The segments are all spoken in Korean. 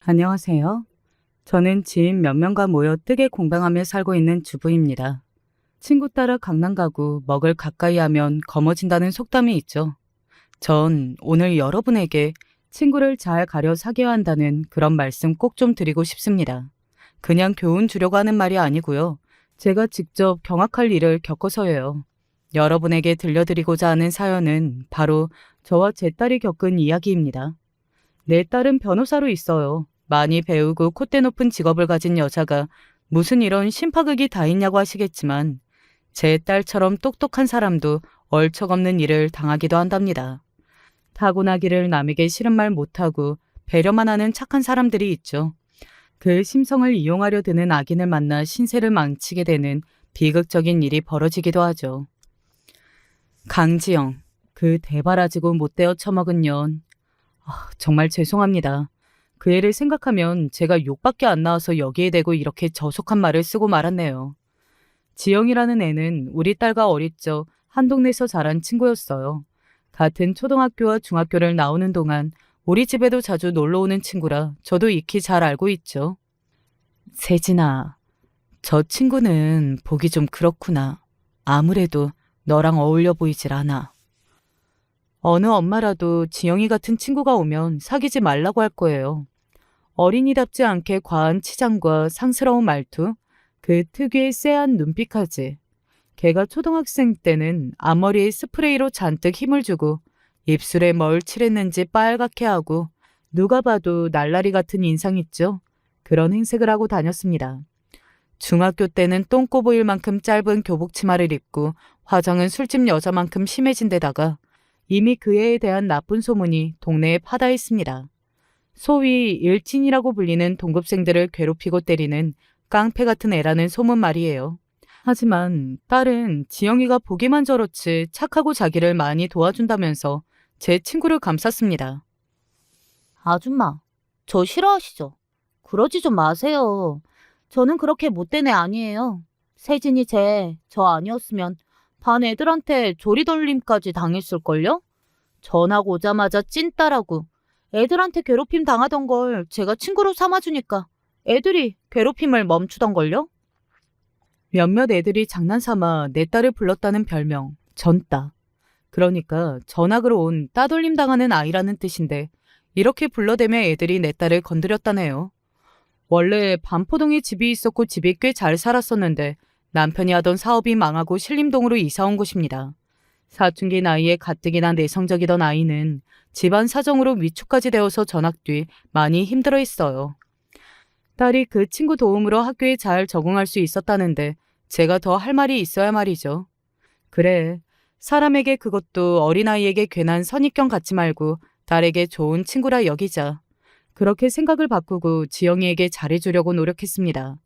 안녕하세요. 저는 지인 몇 명과 모여 뜨개 공방하며 살고 있는 주부입니다. 친구 따라 강남 가고 먹을 가까이 하면 거머쥔다는 속담이 있죠. 전 오늘 여러분에게 친구를 잘 가려 사귀어야 한다는 그런 말씀 꼭 좀 드리고 싶습니다. 그냥 교훈 주려고 하는 말이 아니고요. 제가 직접 경악할 일을 겪어서예요. 여러분에게 들려드리고자 하는 사연은 바로 저와 제 딸이 겪은 이야기입니다. 내 딸은 변호사로 있어요. 많이 배우고 콧대 높은 직업을 가진 여자가 무슨 이런 심파극이 다 있냐고 하시겠지만 제 딸처럼 똑똑한 사람도 얼척없는 일을 당하기도 한답니다. 타고나기를 남에게 싫은 말 못하고 배려만 하는 착한 사람들이 있죠. 그 심성을 이용하려 드는 악인을 만나 신세를 망치게 되는 비극적인 일이 벌어지기도 하죠. 강지영, 그 대바라지고 못되어 처먹은 년. 정말 죄송합니다. 그 애를 생각하면 제가 욕밖에 안 나와서 여기에 대고 이렇게 저속한 말을 쓰고 말았네요. 지영이라는 애는 우리 딸과 어릴 적 한 동네에서 자란 친구였어요. 같은 초등학교와 중학교를 나오는 동안 우리 집에도 자주 놀러 오는 친구라 저도 익히 잘 알고 있죠. 세진아, 저 친구는 보기 좀 그렇구나. 아무래도 너랑 어울려 보이질 않아. 어느 엄마라도 지영이 같은 친구가 오면 사귀지 말라고 할 거예요. 어린이답지 않게 과한 치장과 상스러운 말투, 그 특유의 쎄한 눈빛까지. 걔가 초등학생 때는 앞머리에 스프레이로 잔뜩 힘을 주고 입술에 뭘 칠했는지 빨갛게 하고 누가 봐도 날라리 같은 인상 있죠. 그런 행색을 하고 다녔습니다. 중학교 때는 똥꼬 보일 만큼 짧은 교복 치마를 입고 화장은 술집 여자만큼 심해진 데다가 이미 그 애에 대한 나쁜 소문이 동네에 파다했습니다. 소위 일진이라고 불리는 동급생들을 괴롭히고 때리는 깡패 같은 애라는 소문 말이에요. 하지만 딸은 지영이가 보기만 저렇지 착하고 자기를 많이 도와준다면서 제 친구를 감쌌습니다. 아줌마, 저 싫어하시죠? 그러지 좀 마세요. 저는 그렇게 못된 애 아니에요. 세진이 저 아니었으면 반 애들한테 조리돌림까지 당했을걸요? 전학 오자마자 찐따라고 애들한테 괴롭힘 당하던 걸 제가 친구로 삼아주니까 애들이 괴롭힘을 멈추던걸요? 몇몇 애들이 장난삼아 내 딸을 불렀다는 별명, 전따. 그러니까 전학으로 온 따돌림 당하는 아이라는 뜻인데 이렇게 불러대며 애들이 내 딸을 건드렸다네요. 원래 반포동에 집이 있었고 집이 꽤 잘 살았었는데 남편이 하던 사업이 망하고 신림동으로 이사 온 곳입니다. 사춘기 나이에 가뜩이나 내성적이던 아이는 집안 사정으로 위축까지 되어서 전학 뒤 많이 힘들어했어요. 딸이 그 친구 도움으로 학교에 잘 적응할 수 있었다는데 제가 더 할 말이 있어야 말이죠. 그래, 사람에게 그것도 어린아이에게 괜한 선입견 갖지 말고 딸에게 좋은 친구라 여기자. 그렇게 생각을 바꾸고 지영이에게 잘해주려고 노력했습니다.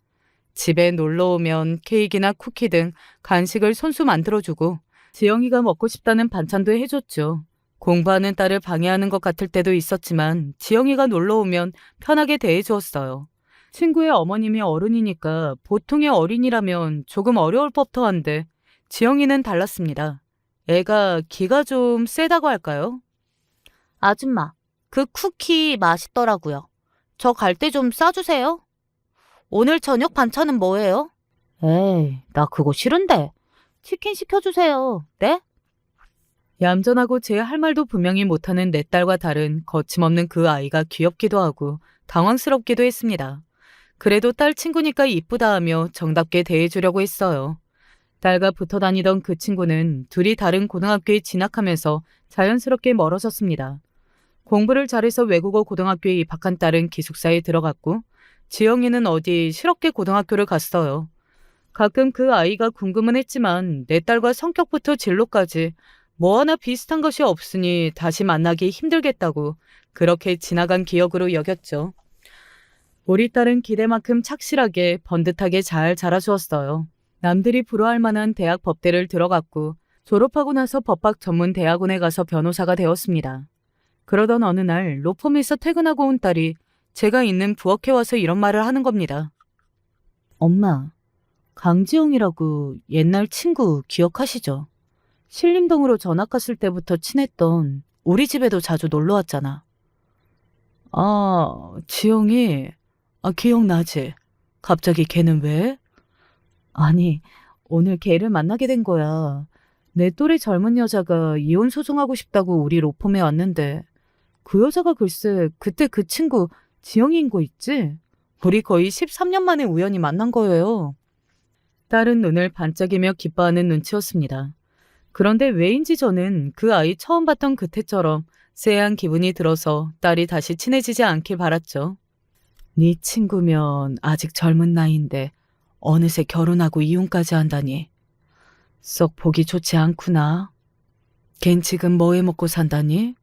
집에 놀러 오면 케이크나 쿠키 등 간식을 손수 만들어주고 지영이가 먹고 싶다는 반찬도 해줬죠. 공부하는 딸을 방해하는 것 같을 때도 있었지만 지영이가 놀러 오면 편하게 대해주었어요. 친구의 어머님이 어른이니까 보통의 어린이라면 조금 어려울 법도 한데 지영이는 달랐습니다. 애가 기가 좀 세다고 할까요? 아줌마, 그 쿠키 맛있더라고요. 저 갈 때 좀 싸주세요. 오늘 저녁 반찬은 뭐예요? 에이, 나 그거 싫은데. 치킨 시켜주세요. 네? 얌전하고 제 할 말도 분명히 못하는 내 딸과 다른 거침없는 그 아이가 귀엽기도 하고 당황스럽기도 했습니다. 그래도 딸 친구니까 이쁘다 하며 정답게 대해주려고 했어요. 딸과 붙어 다니던 그 친구는 둘이 다른 고등학교에 진학하면서 자연스럽게 멀어졌습니다. 공부를 잘해서 외국어 고등학교에 입학한 딸은 기숙사에 들어갔고 지영이는 어디 실업계 고등학교를 갔어요. 가끔 그 아이가 궁금은 했지만 내 딸과 성격부터 진로까지 뭐 하나 비슷한 것이 없으니 다시 만나기 힘들겠다고 그렇게 지나간 기억으로 여겼죠. 우리 딸은 기대만큼 착실하게 번듯하게 잘 자라주었어요. 남들이 부러워할 만한 대학 법대를 들어갔고 졸업하고 나서 법학 전문 대학원에 가서 변호사가 되었습니다. 그러던 어느 날 로펌에서 퇴근하고 온 딸이 제가 있는 부엌에 와서 이런 말을 하는 겁니다. 엄마, 강지영이라고 옛날 친구 기억하시죠? 신림동으로 전학 갔을 때부터 친했던 우리 집에도 자주 놀러 왔잖아. 지영이, 기억나지? 갑자기 걔는 왜? 아니, 오늘 걔를 만나게 된 거야. 내 또래 젊은 여자가 이혼 소송하고 싶다고 우리 로펌에 왔는데, 그 여자가 글쎄, 그때 그 친구, 지영이인 거 있지? 우리 거의 13년 만에 우연히 만난 거예요. 딸은 눈을 반짝이며 기뻐하는 눈치였습니다. 그런데 왜인지 저는 그 아이 처음 봤던 그때처럼 쎄한 기분이 들어서 딸이 다시 친해지지 않길 바랐죠. 네 친구면 아직 젊은 나이인데 어느새 결혼하고 이혼까지 한다니. 썩 보기 좋지 않구나. 걘 지금 뭐 해 먹고 산다니?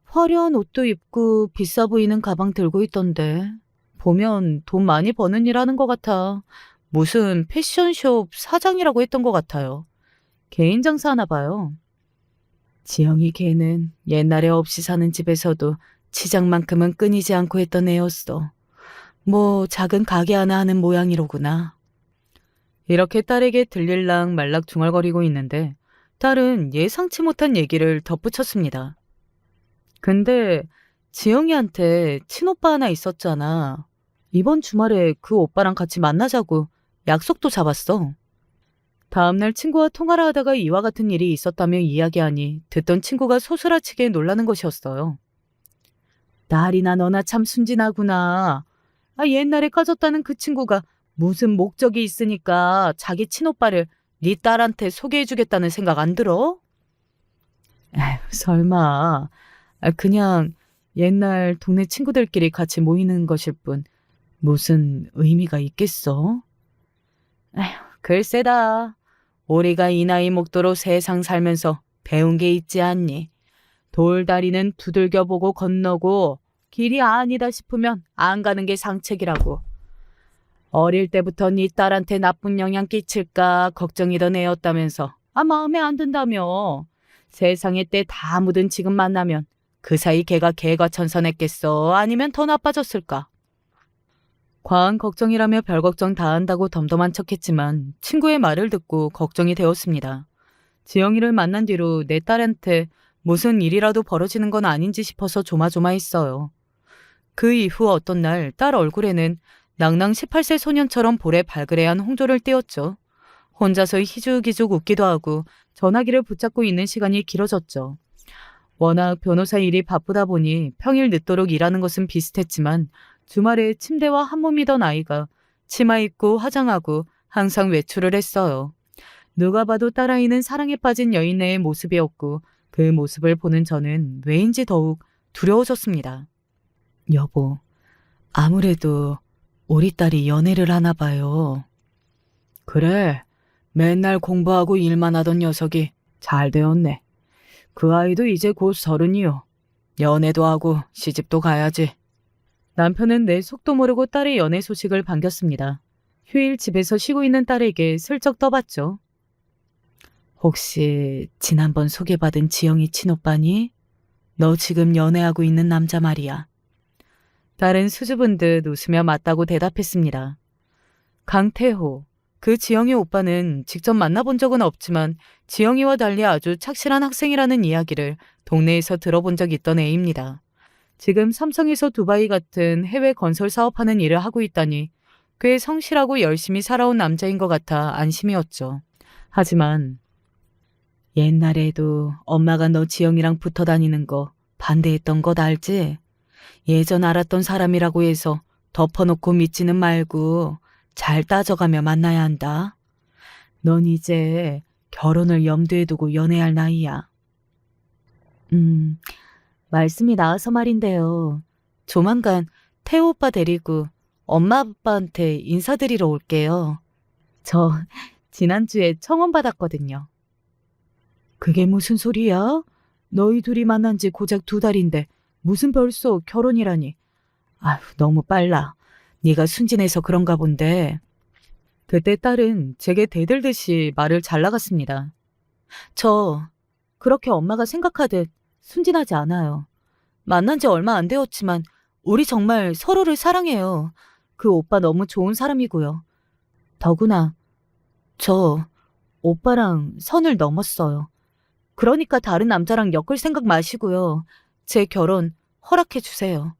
화려한 옷도 입고 비싸 보이는 가방 들고 있던데. 보면 돈 많이 버는 일 하는 것 같아. 무슨 패션숍 사장이라고 했던 것 같아요. 개인 장사하나 봐요. 지영이 걔는 옛날에 없이 사는 집에서도 치장만큼은 끊이지 않고 했던 애였어. 뭐 작은 가게 하나 하는 모양이로구나. 이렇게 딸에게 들릴랑 말락 중얼거리고 있는데 딸은 예상치 못한 얘기를 덧붙였습니다. 근데 지영이한테 친오빠 하나 있었잖아. 이번 주말에 그 오빠랑 같이 만나자고 약속도 잡았어. 다음날 친구와 통화를 하다가 이와 같은 일이 있었다며 이야기하니 듣던 친구가 소스라치게 놀라는 것이었어요. 딸이나 너나 참 순진하구나. 옛날에 까졌다는 그 친구가 무슨 목적이 있으니까 자기 친오빠를 네 딸한테 소개해주겠다는 생각 안 들어? 에휴, 설마. 그냥 옛날 동네 친구들끼리 같이 모이는 것일 뿐 무슨 의미가 있겠어? 에휴, 글쎄다. 우리가 이 나이 먹도록 세상 살면서 배운 게 있지 않니? 돌다리는 두들겨 보고 건너고 길이 아니다 싶으면 안 가는 게 상책이라고. 어릴 때부터 네 딸한테 나쁜 영향 끼칠까 걱정이던 애였다면서 마음에 안 든다며. 세상에 때 다 묻은 지금 만나면 그 사이 걔가 개과천선했겠어? 아니면 더 나빠졌을까? 과한 걱정이라며 별 걱정 다 한다고 덤덤한 척했지만 친구의 말을 듣고 걱정이 되었습니다. 지영이를 만난 뒤로 내 딸한테 무슨 일이라도 벌어지는 건 아닌지 싶어서 조마조마했어요. 그 이후 어떤 날 딸 얼굴에는 낭낭 18세 소년처럼 볼에 발그레한 홍조를 띄었죠. 혼자서 희죽희죽 웃기도 하고 전화기를 붙잡고 있는 시간이 길어졌죠. 워낙 변호사 일이 바쁘다 보니 평일 늦도록 일하는 것은 비슷했지만 주말에 침대와 한몸이던 아이가 치마 입고 화장하고 항상 외출을 했어요. 누가 봐도 딸아이는 사랑에 빠진 여인의 모습이었고 그 모습을 보는 저는 왜인지 더욱 두려워졌습니다. 여보, 아무래도 우리 딸이 연애를 하나 봐요. 그래, 맨날 공부하고 일만 하던 녀석이 잘 되었네. 그 아이도 이제 곧 30이요. 연애도 하고 시집도 가야지. 남편은 내 속도 모르고 딸의 연애 소식을 반겼습니다. 휴일 집에서 쉬고 있는 딸에게 슬쩍 떠봤죠. 혹시 지난번 소개받은 지영이 친오빠니? 너 지금 연애하고 있는 남자 말이야. 딸은 수줍은 듯 웃으며 맞다고 대답했습니다. 강태호, 그 지영이 오빠는 직접 만나본 적은 없지만 지영이와 달리 아주 착실한 학생이라는 이야기를 동네에서 들어본 적 있던 애입니다. 지금 삼성에서 두바이 같은 해외 건설 사업하는 일을 하고 있다니 꽤 성실하고 열심히 살아온 남자인 것 같아 안심이었죠. 하지만 옛날에도 엄마가 너 지영이랑 붙어 다니는 거 반대했던 것 알지? 예전 알았던 사람이라고 해서 덮어놓고 믿지는 말고 잘 따져가며 만나야 한다. 넌 이제 결혼을 염두에 두고 연애할 나이야. 말씀이 나와서 말인데요. 조만간 태호 오빠 데리고 엄마 아빠한테 인사드리러 올게요. 저 지난주에 청혼 받았거든요. 그게 무슨 소리야? 너희 둘이 만난 지 고작 2달인데 무슨 벌써 결혼이라니. 아휴, 너무 빨라. 네가 순진해서 그런가 본데. 그때 딸은 제게 대들듯이 말을 잘 나갔습니다. 저 그렇게 엄마가 생각하듯 순진하지 않아요. 만난 지 얼마 안 되었지만 우리 정말 서로를 사랑해요. 그 오빠 너무 좋은 사람이고요. 더구나 저 오빠랑 선을 넘었어요. 그러니까 다른 남자랑 엮을 생각 마시고요. 제 결혼 허락해 주세요.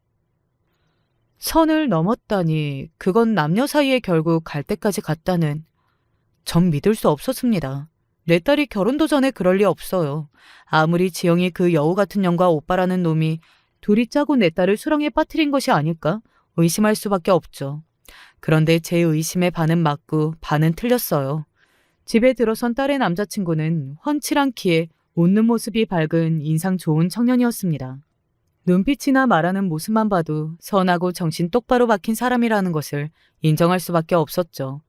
선을 넘었다니 그건 남녀 사이에 결국 갈 때까지 갔다는. 전 믿을 수 없었습니다. 내 딸이 결혼도 전에 그럴 리 없어요. 아무리 지영이 그 여우 같은 년과 오빠라는 놈이 둘이 짜고 내 딸을 수렁에 빠뜨린 것이 아닐까 의심할 수밖에 없죠. 그런데 제 의심의 반은 맞고 반은 틀렸어요. 집에 들어선 딸의 남자친구는 훤칠한 키에 웃는 모습이 밝은 인상 좋은 청년이었습니다. 눈빛이나 말하는 모습만 봐도 선하고 정신 똑바로 박힌 사람이라는 것을 인정할 수밖에 없었죠.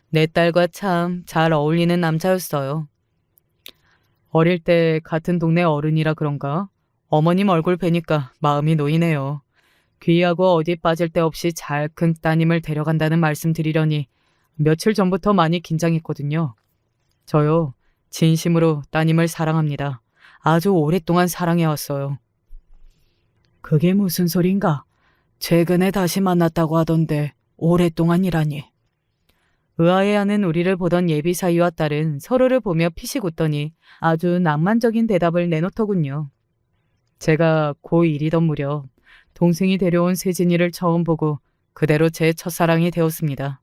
내 딸과 참 잘 어울리는 남자였어요. 어릴 때 같은 동네 어른이라 그런가? 어머님 얼굴 뵈니까 마음이 놓이네요. 귀하고 어디 빠질 데 없이 잘 큰 따님을 데려간다는 말씀 드리려니 며칠 전부터 많이 긴장했거든요. 저요, 진심으로 따님을 사랑합니다. 아주 오랫동안 사랑해왔어요. 그게 무슨 소린가? 최근에 다시 만났다고 하던데 오랫동안이라니. 의아해하는 우리를 보던 예비 사위와 딸은 서로를 보며 피식 웃더니 아주 낭만적인 대답을 내놓더군요. 제가 고1이던 무렵 동생이 데려온 세진이를 처음 보고 그대로 제 첫사랑이 되었습니다.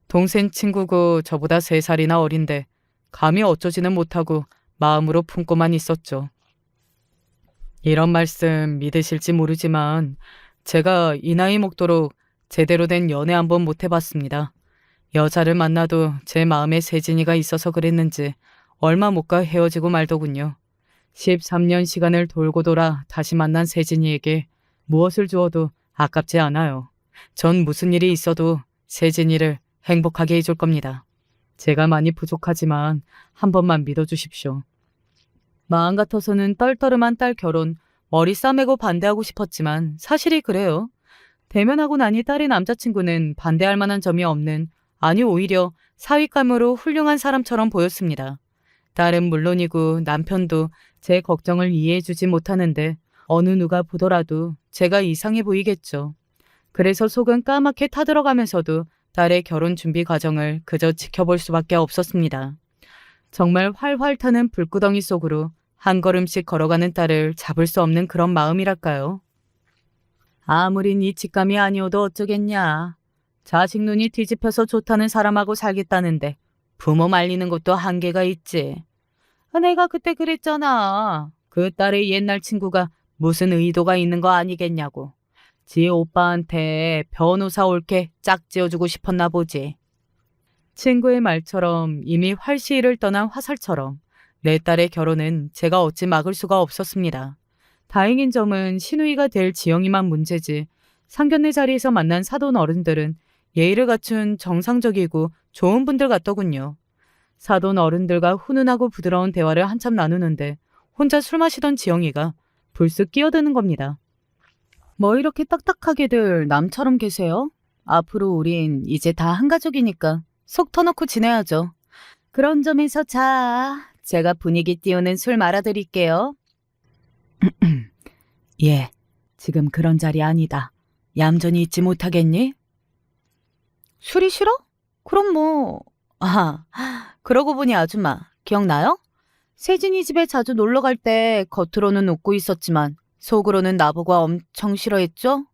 동생 친구고 저보다 3살이나 어린데 감히 어쩌지는 못하고 마음으로 품고만 있었죠. 이런 말씀 믿으실지 모르지만 제가 이 나이 먹도록 제대로 된 연애 한번 못 해봤습니다. 여자를 만나도 제 마음에 세진이가 있어서 그랬는지 얼마 못 가 헤어지고 말더군요. 13년 시간을 돌고 돌아 다시 만난 세진이에게 무엇을 주어도 아깝지 않아요. 전 무슨 일이 있어도 세진이를 행복하게 해줄 겁니다. 제가 많이 부족하지만 한 번만 믿어주십시오. 마음 같아서는 떨떠름한 딸 결혼 머리 싸매고 반대하고 싶었지만 사실이 그래요. 대면하고 나니 딸의 남자친구는 반대할 만한 점이 없는, 아니 오히려 사윗감으로 훌륭한 사람처럼 보였습니다. 딸은 물론이고 남편도 제 걱정을 이해해주지 못하는데 어느 누가 보더라도 제가 이상해 보이겠죠. 그래서 속은 까맣게 타들어가면서도 딸의 결혼 준비 과정을 그저 지켜볼 수밖에 없었습니다. 정말 활활 타는 불구덩이 속으로 한 걸음씩 걸어가는 딸을 잡을 수 없는 그런 마음이랄까요. 아무리 네 직감이 아니어도 어쩌겠냐. 자식 눈이 뒤집혀서 좋다는 사람하고 살겠다는데 부모 말리는 것도 한계가 있지. 내가 그때 그랬잖아. 그 딸의 옛날 친구가 무슨 의도가 있는 거 아니겠냐고. 지 오빠한테 변호사 옳게 짝지어주고 싶었나 보지. 친구의 말처럼 이미 활시위를 떠난 화살처럼 내 딸의 결혼은 제가 어찌 막을 수가 없었습니다. 다행인 점은 시누이가 될 지영이만 문제지 상견례 자리에서 만난 사돈 어른들은 예의를 갖춘 정상적이고 좋은 분들 같더군요. 사돈 어른들과 훈훈하고 부드러운 대화를 한참 나누는데 혼자 술 마시던 지영이가 불쑥 끼어드는 겁니다. 뭐 이렇게 딱딱하게들 남처럼 계세요? 앞으로 우린 이제 다 한 가족이니까 속 터놓고 지내야죠. 그런 점에서 자, 제가 분위기 띄우는 술 말아드릴게요. 예, 지금 그런 자리 아니다. 얌전히 있지 못하겠니? 술이 싫어? 그럼 뭐... 그러고 보니 아줌마, 기억나요? 세진이 집에 자주 놀러 갈 때 겉으로는 웃고 있었지만 속으로는 나보고 엄청 싫어했죠?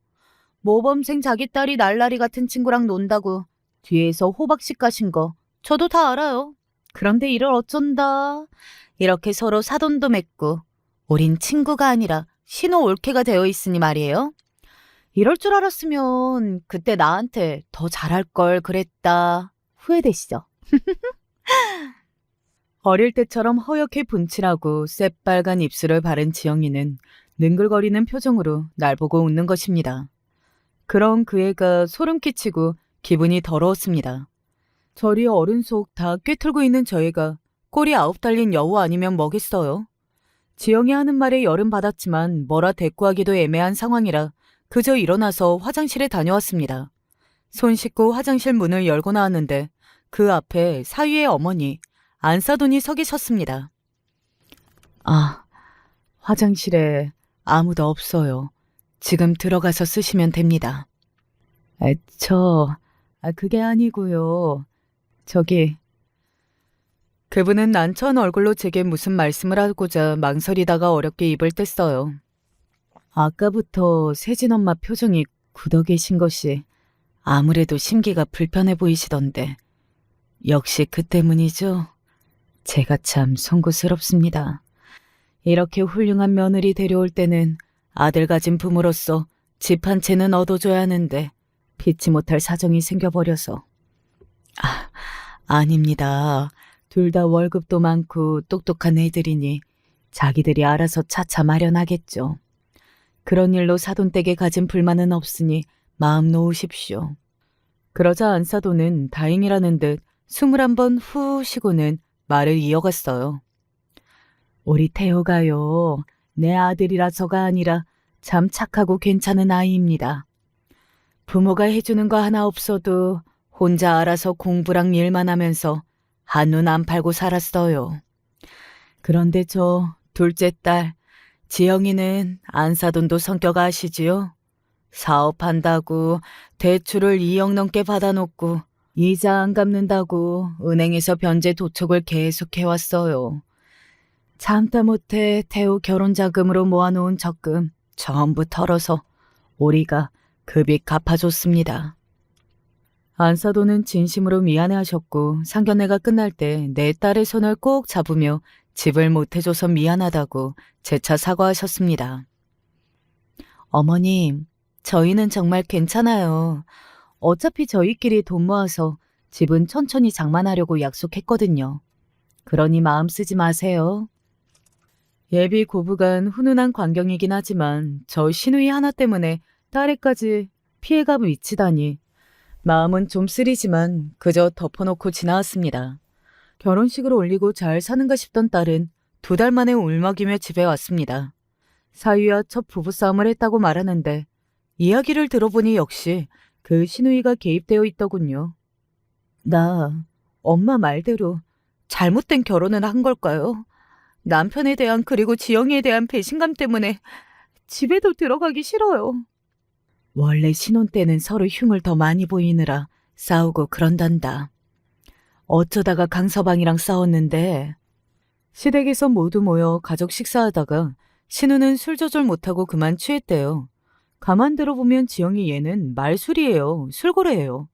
모범생 자기 딸이 날라리 같은 친구랑 논다고 뒤에서 호박씨 까신 거 저도 다 알아요. 그런데 이를 어쩐다. 이렇게 서로 사돈도 맺고 우린 친구가 아니라 신호 올케가 되어 있으니 말이에요. 이럴 줄 알았으면 그때 나한테 더 잘할 걸 그랬다. 후회되시죠? 어릴 때처럼 허옇게 분칠하고 새빨간 입술을 바른 지영이는 능글거리는 표정으로 날 보고 웃는 것입니다. 그런 그 애가 소름 끼치고 기분이 더러웠습니다. 저리 어른 속 다 꿰뚫고 있는 저 애가 꼬리 9 달린 여우 아니면 뭐겠어요. 지영이 하는 말에 열은 받았지만 뭐라 대꾸하기도 애매한 상황이라 그저 일어나서 화장실에 다녀왔습니다. 손 씻고 화장실 문을 열고 나왔는데 그 앞에 사위의 어머니 안사돈이 서 계셨습니다. 화장실에 아무도 없어요. 지금 들어가서 쓰시면 됩니다. 그게 아니고요. 저기... 그분은 난처한 얼굴로 제게 무슨 말씀을 하고자 망설이다가 어렵게 입을 뗐어요. 아까부터 세진 엄마 표정이 굳어 계신 것이 아무래도 심기가 불편해 보이시던데 역시 그 때문이죠? 제가 참 송구스럽습니다. 이렇게 훌륭한 며느리 데려올 때는 아들 가진 부모로서 집 한 채는 얻어줘야 하는데 피치 못할 사정이 생겨버려서. 아닙니다. 둘 다 월급도 많고 똑똑한 애들이니 자기들이 알아서 차차 마련하겠죠. 그런 일로 사돈댁에 가진 불만은 없으니 마음 놓으십시오. 그러자 안사돈은 다행이라는 듯 21번 후 쉬고는 말을 이어갔어요. 우리 태호가요. 내 아들이라서가 아니라 참 착하고 괜찮은 아이입니다. 부모가 해주는 거 하나 없어도 혼자 알아서 공부랑 일만 하면서 한눈 안 팔고 살았어요. 그런데 저 둘째 딸 지영이는 안사돈도 성격 아시지요? 사업한다고 대출을 2억 넘게 받아놓고 이자 안 갚는다고 은행에서 변제 도촉을 계속해왔어요. 참다 못해 태우 결혼 자금으로 모아놓은 적금 전부 털어서 우리가 그 빚 갚아줬습니다. 안사돈은 진심으로 미안해하셨고 상견례가 끝날 때 내 딸의 손을 꼭 잡으며 집을 못해줘서 미안하다고 재차 사과하셨습니다. 어머님, 저희는 정말 괜찮아요. 어차피 저희끼리 돈 모아서 집은 천천히 장만하려고 약속했거든요. 그러니 마음 쓰지 마세요. 예비 고부간 훈훈한 광경이긴 하지만 저 시누이 하나 때문에 딸에까지 피해가 미치다니 마음은 좀 쓰리지만 그저 덮어놓고 지나왔습니다. 결혼식을 올리고 잘 사는가 싶던 딸은 2달 만에 울먹이며 집에 왔습니다. 사위와 첫 부부싸움을 했다고 말하는데 이야기를 들어보니 역시 그 시누이가 개입되어 있더군요. 나 엄마 말대로 잘못된 결혼을 한 걸까요? 남편에 대한 그리고 지영이에 대한 배신감 때문에 집에도 들어가기 싫어요. 원래 신혼 때는 서로 흉을 더 많이 보이느라 싸우고 그런단다. 어쩌다가 강서방이랑 싸웠는데 시댁에서 모두 모여 가족 식사하다가 신우는 술 조절 못하고 그만 취했대요. 가만 들어보면 지영이 얘는 말술이에요. 술고래예요.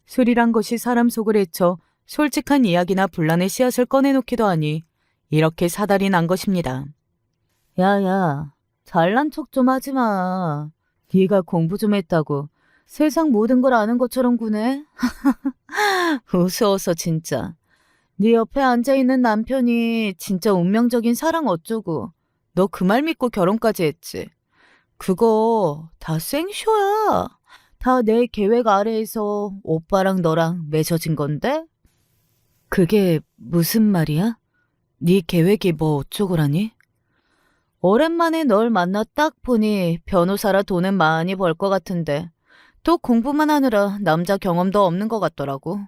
술이란 것이 사람 속을 헤쳐 솔직한 이야기나 분란의 씨앗을 꺼내놓기도 하니 이렇게 사달이 난 것입니다. 야야, 잘난 척 좀 하지 마. 네가 공부 좀 했다고 세상 모든 걸 아는 것처럼 구네. 우스워서 진짜. 네 옆에 앉아있는 남편이 진짜 운명적인 사랑 어쩌고 너 그 말 믿고 결혼까지 했지. 그거 다 생쇼야. 다 내 계획 아래에서 오빠랑 너랑 맺어진 건데? 그게 무슨 말이야? 네 계획이 뭐 어쩌고라니? 오랜만에 널 만나 딱 보니 변호사라 돈은 많이 벌 것 같은데 또 공부만 하느라 남자 경험도 없는 것 같더라고.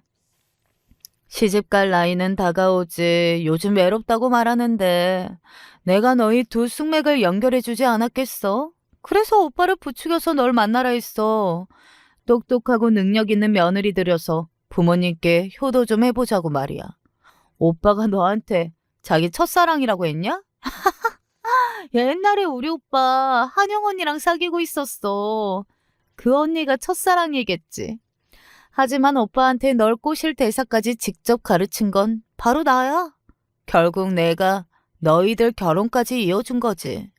시집갈 나이는 다가오지 요즘 외롭다고 말하는데 내가 너희 두 숙맥을 연결해주지 않았겠어? 그래서 오빠를 부추겨서 널 만나라 했어. 똑똑하고 능력 있는 며느리 들여서 부모님께 효도 좀 해보자고 말이야. 오빠가 너한테 자기 첫사랑이라고 했냐? 옛날에 우리 오빠 한영 언니랑 사귀고 있었어. 그 언니가 첫사랑이겠지. 하지만 오빠한테 널 꼬실 대사까지 직접 가르친 건 바로 나야. 결국 내가 너희들 결혼까지 이어준 거지.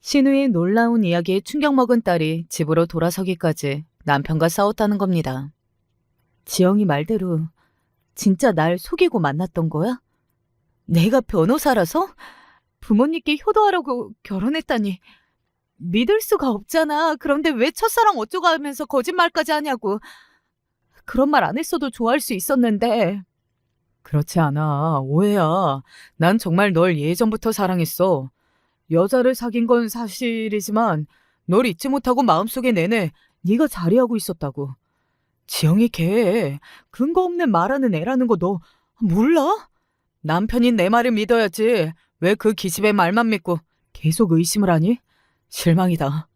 신우의 놀라운 이야기에 충격먹은 딸이 집으로 돌아서기까지 남편과 싸웠다는 겁니다. 지영이 말대로 진짜 날 속이고 만났던 거야? 내가 변호사라서? 부모님께 효도하라고 결혼했다니 믿을 수가 없잖아. 그런데 왜 첫사랑 어쩌고 하면서 거짓말까지 하냐고. 그런 말 안 했어도 좋아할 수 있었는데. 그렇지 않아. 오해야. 난 정말 널 예전부터 사랑했어. 여자를 사귄 건 사실이지만 널 잊지 못하고 마음속에 내내 네가 자리하고 있었다고. 지영이 걔 근거 없는 말하는 애라는 거 너 몰라? 남편인 내 말을 믿어야지. 왜 그 기집애 말만 믿고 계속 의심을 하니? 실망이다.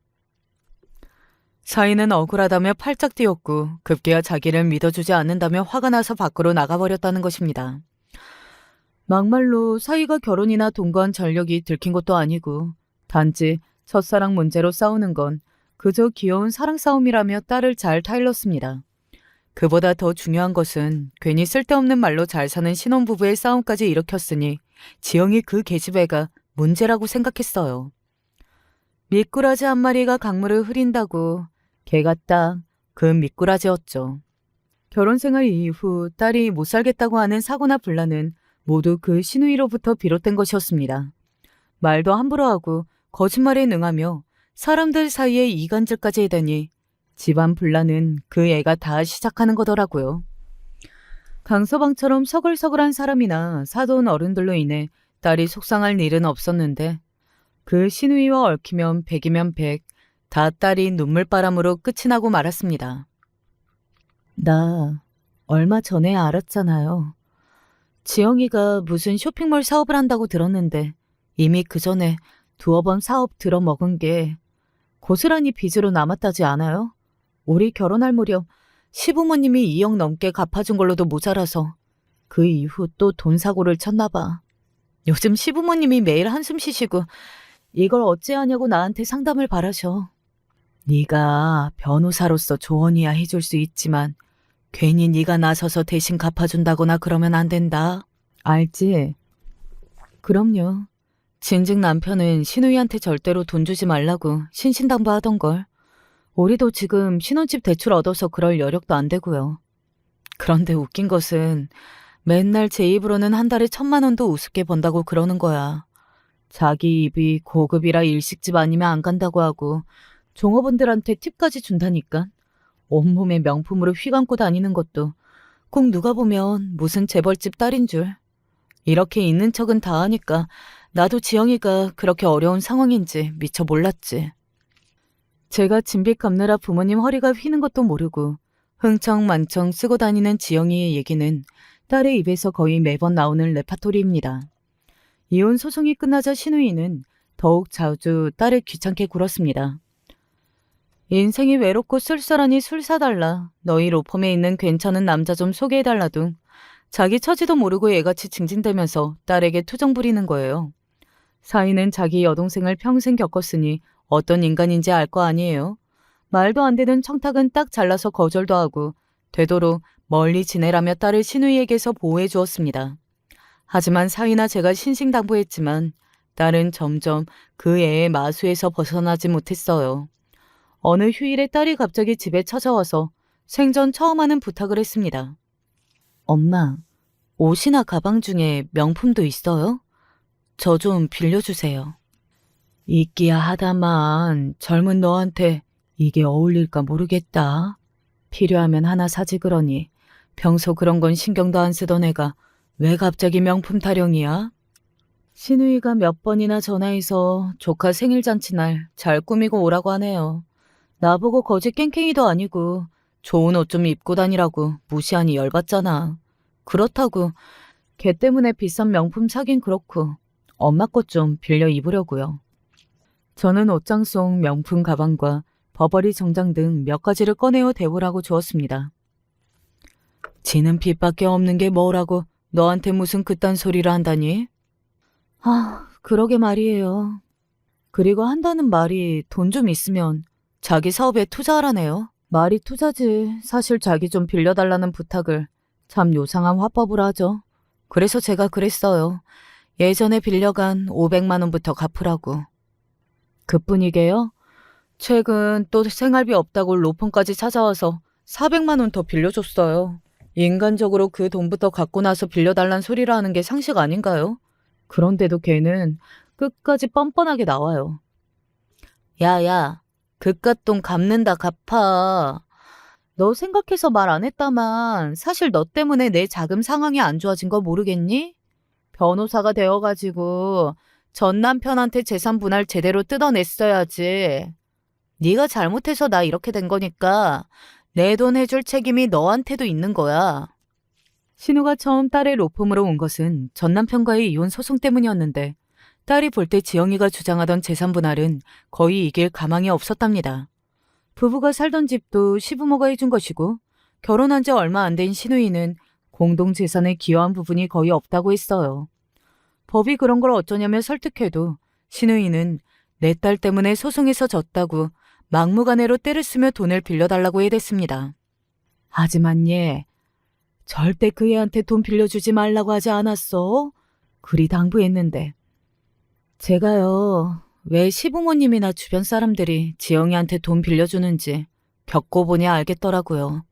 사위는 억울하다며 팔짝 뛰었고 급기야 자기를 믿어주지 않는다며 화가 나서 밖으로 나가버렸다는 것입니다. 막말로 사위가 결혼이나 동거한 전력이 들킨 것도 아니고 단지 첫사랑 문제로 싸우는 건 그저 귀여운 사랑 싸움이라며 딸을 잘 타일렀습니다. 그보다 더 중요한 것은 괜히 쓸데없는 말로 잘 사는 신혼부부의 싸움까지 일으켰으니 지영이 그 계집애가 문제라고 생각했어요. 미꾸라지 한 마리가 강물을 흐린다고 걔가 딱 그 미꾸라지였죠. 결혼 생활 이후 딸이 못 살겠다고 하는 사고나 분란은 모두 그 신우이로부터 비롯된 것이었습니다. 말도 함부로 하고 거짓말에 능하며 사람들 사이에 이간질까지 해대니 집안 분란은 그 애가 다 시작하는 거더라고요. 강서방처럼 서글서글한 사람이나 사돈 어른들로 인해 딸이 속상할 일은 없었는데 그 신우이와 얽히면 백이면 백, 다 딸이 눈물바람으로 끝이 나고 말았습니다. 나 얼마 전에 알았잖아요. 지영이가 무슨 쇼핑몰 사업을 한다고 들었는데 이미 그 전에 두어 번 사업 들어먹은 게 고스란히 빚으로 남았다지 않아요? 우리 결혼할 무렵 시부모님이 2억 넘게 갚아준 걸로도 모자라서 그 이후 또 돈 사고를 쳤나 봐. 요즘 시부모님이 매일 한숨 쉬시고 이걸 어찌하냐고 나한테 상담을 바라셔. 네가 변호사로서 조언이야 해줄 수 있지만 괜히 네가 나서서 대신 갚아준다거나 그러면 안 된다. 알지? 그럼요. 진즉 남편은 신우이한테 절대로 돈 주지 말라고 신신당부하던걸. 우리도 지금 신혼집 대출 얻어서 그럴 여력도 안 되고요. 그런데 웃긴 것은 맨날 제 입으로는 한 달에 1,000만 원도 우습게 번다고 그러는 거야. 자기 입이 고급이라 일식집 아니면 안 간다고 하고 종업원들한테 팁까지 준다니까. 온몸에 명품으로 휘감고 다니는 것도 꼭 누가 보면 무슨 재벌집 딸인 줄. 이렇게 있는 척은 다 하니까 나도 지영이가 그렇게 어려운 상황인지 미처 몰랐지. 제가 진빚 갚느라 부모님 허리가 휘는 것도 모르고 흥청만청 쓰고 다니는 지영이의 얘기는 딸의 입에서 거의 매번 나오는 레파토리입니다. 이혼 소송이 끝나자 신우이는 더욱 자주 딸을 귀찮게 굴었습니다. 인생이 외롭고 쓸쓸하니 술 사달라. 너희 로펌에 있는 괜찮은 남자 좀 소개해달라 둥. 자기 처지도 모르고 애같이 징징대면서 딸에게 투정 부리는 거예요. 사위는 자기 여동생을 평생 겪었으니 어떤 인간인지 알 거 아니에요. 말도 안 되는 청탁은 딱 잘라서 거절도 하고 되도록 멀리 지내라며 딸을 신우이에게서 보호해 주었습니다. 하지만 사위나 제가 신신당부했지만 딸은 점점 그 애의 마수에서 벗어나지 못했어요. 어느 휴일에 딸이 갑자기 집에 찾아와서 생전 처음 하는 부탁을 했습니다. 엄마, 옷이나 가방 중에 명품도 있어요? 저 좀 빌려주세요. 있기야 하다만 젊은 너한테 이게 어울릴까 모르겠다. 필요하면 하나 사지 그러니 평소 그런 건 신경도 안 쓰던 애가 왜 갑자기 명품 타령이야? 신우이가 몇 번이나 전화해서 조카 생일 잔치날 잘 꾸미고 오라고 하네요. 나보고 거지 깽깽이도 아니고 좋은 옷 좀 입고 다니라고 무시하니 열받잖아. 그렇다고 걔 때문에 비싼 명품 사긴 그렇고 엄마 것 좀 빌려 입으려고요. 저는 옷장 속 명품 가방과 버버리 정장 등 몇 가지를 꺼내어 대보라고 주었습니다. 지는 빚밖에 없는 게 뭐라고 너한테 무슨 그딴 소리를 한다니? 아, 그러게 말이에요. 그리고 한다는 말이 돈 좀 있으면 자기 사업에 투자하라네요. 말이 투자지. 사실 자기 좀 빌려달라는 부탁을 참 요상한 화법을 하죠. 그래서 제가 그랬어요. 예전에 빌려간 500만 원부터 갚으라고. 그뿐이게요? 최근 또 생활비 없다고 로펌까지 찾아와서 400만 원 더 빌려줬어요. 인간적으로 그 돈부터 갖고 나서 빌려달란 소리를 하는 게 상식 아닌가요? 그런데도 걔는 끝까지 뻔뻔하게 나와요. 야야, 그깟 돈 갚는다 갚아. 너 생각해서 말 안 했다만 사실 너 때문에 내 자금 상황이 안 좋아진 거 모르겠니? 변호사가 되어가지고 전 남편한테 재산 분할 제대로 뜯어냈어야지. 네가 잘못해서 나 이렇게 된 거니까 내 돈 해줄 책임이 너한테도 있는 거야. 신우가 처음 딸의 로펌으로 온 것은 전 남편과의 이혼 소송 때문이었는데 딸이 볼 때 지영이가 주장하던 재산 분할은 거의 이길 가망이 없었답니다. 부부가 살던 집도 시부모가 해준 것이고 결혼한 지 얼마 안 된 신우이는 공동재산에 기여한 부분이 거의 없다고 했어요. 법이 그런 걸 어쩌냐며 설득해도 신우이는 내 딸 때문에 소송에서 졌다고 막무가내로 때를 쓰며 돈을 빌려달라고 해댔습니다. 하지만 얘 절대 그 애한테 돈 빌려주지 말라고 하지 않았어? 그리 당부했는데. 제가요, 왜 시부모님이나 주변 사람들이 지영이한테 돈 빌려주는지 겪고 보니 알겠더라고요.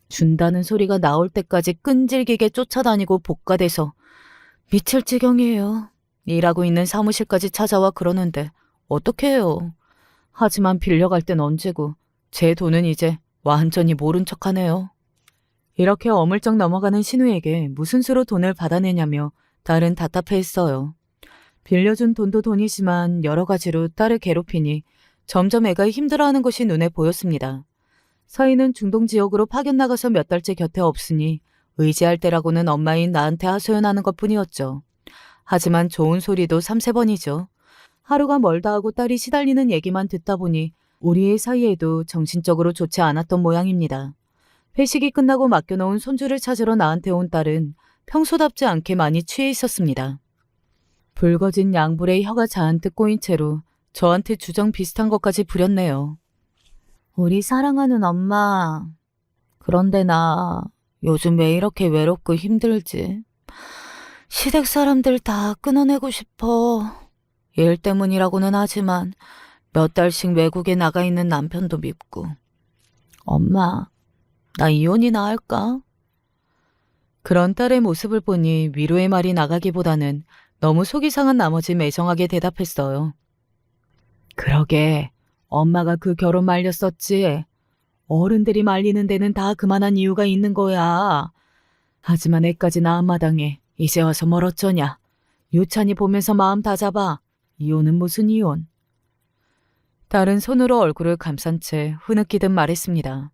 준다는 소리가 나올 때까지 끈질기게 쫓아다니고 복가돼서 미칠 지경이에요. 일하고 있는 사무실까지 찾아와 그러는데 어떻게 해요. 하지만 빌려갈 땐 언제고 제 돈은 이제 완전히 모른 척하네요. 이렇게 어물쩍 넘어가는 신우에게 무슨 수로 돈을 받아내냐며 딸은 답답해했어요. 빌려준 돈도 돈이지만 여러 가지로 딸을 괴롭히니 점점 애가 힘들어하는 것이 눈에 보였습니다. 서희는 중동 지역으로 파견 나가서 몇 달째 곁에 없으니 의지할 때라고는 엄마인 나한테 하소연하는 것뿐이었죠. 하지만 좋은 소리도 3~4번이죠. 하루가 멀다 하고 딸이 시달리는 얘기만 듣다 보니 우리의 사이에도 정신적으로 좋지 않았던 모양입니다. 회식이 끝나고 맡겨놓은 손주를 찾으러 나한테 온 딸은 평소답지 않게 많이 취해 있었습니다. 붉어진 양불에 혀가 잔뜩 꼬인 채로 저한테 주정 비슷한 것까지 부렸네요. 우리 사랑하는 엄마. 그런데 나 요즘 왜 이렇게 외롭고 힘들지? 시댁 사람들 다 끊어내고 싶어. 일 때문이라고는 하지만 몇 달씩 외국에 나가 있는 남편도 밉고. 엄마, 나 이혼이나 할까? 그런 딸의 모습을 보니 위로의 말이 나가기보다는 너무 속이 상한 나머지 매정하게 대답했어요. 그러게, 엄마가 그 결혼 말렸었지. 어른들이 말리는 데는 다 그만한 이유가 있는 거야. 하지만 애까지 낳은 마당에 이제 와서 뭘 어쩌냐. 유찬이 보면서 마음 다 잡아. 이혼은 무슨 이혼. 딸은 손으로 얼굴을 감싼 채 흐느끼듯 말했습니다.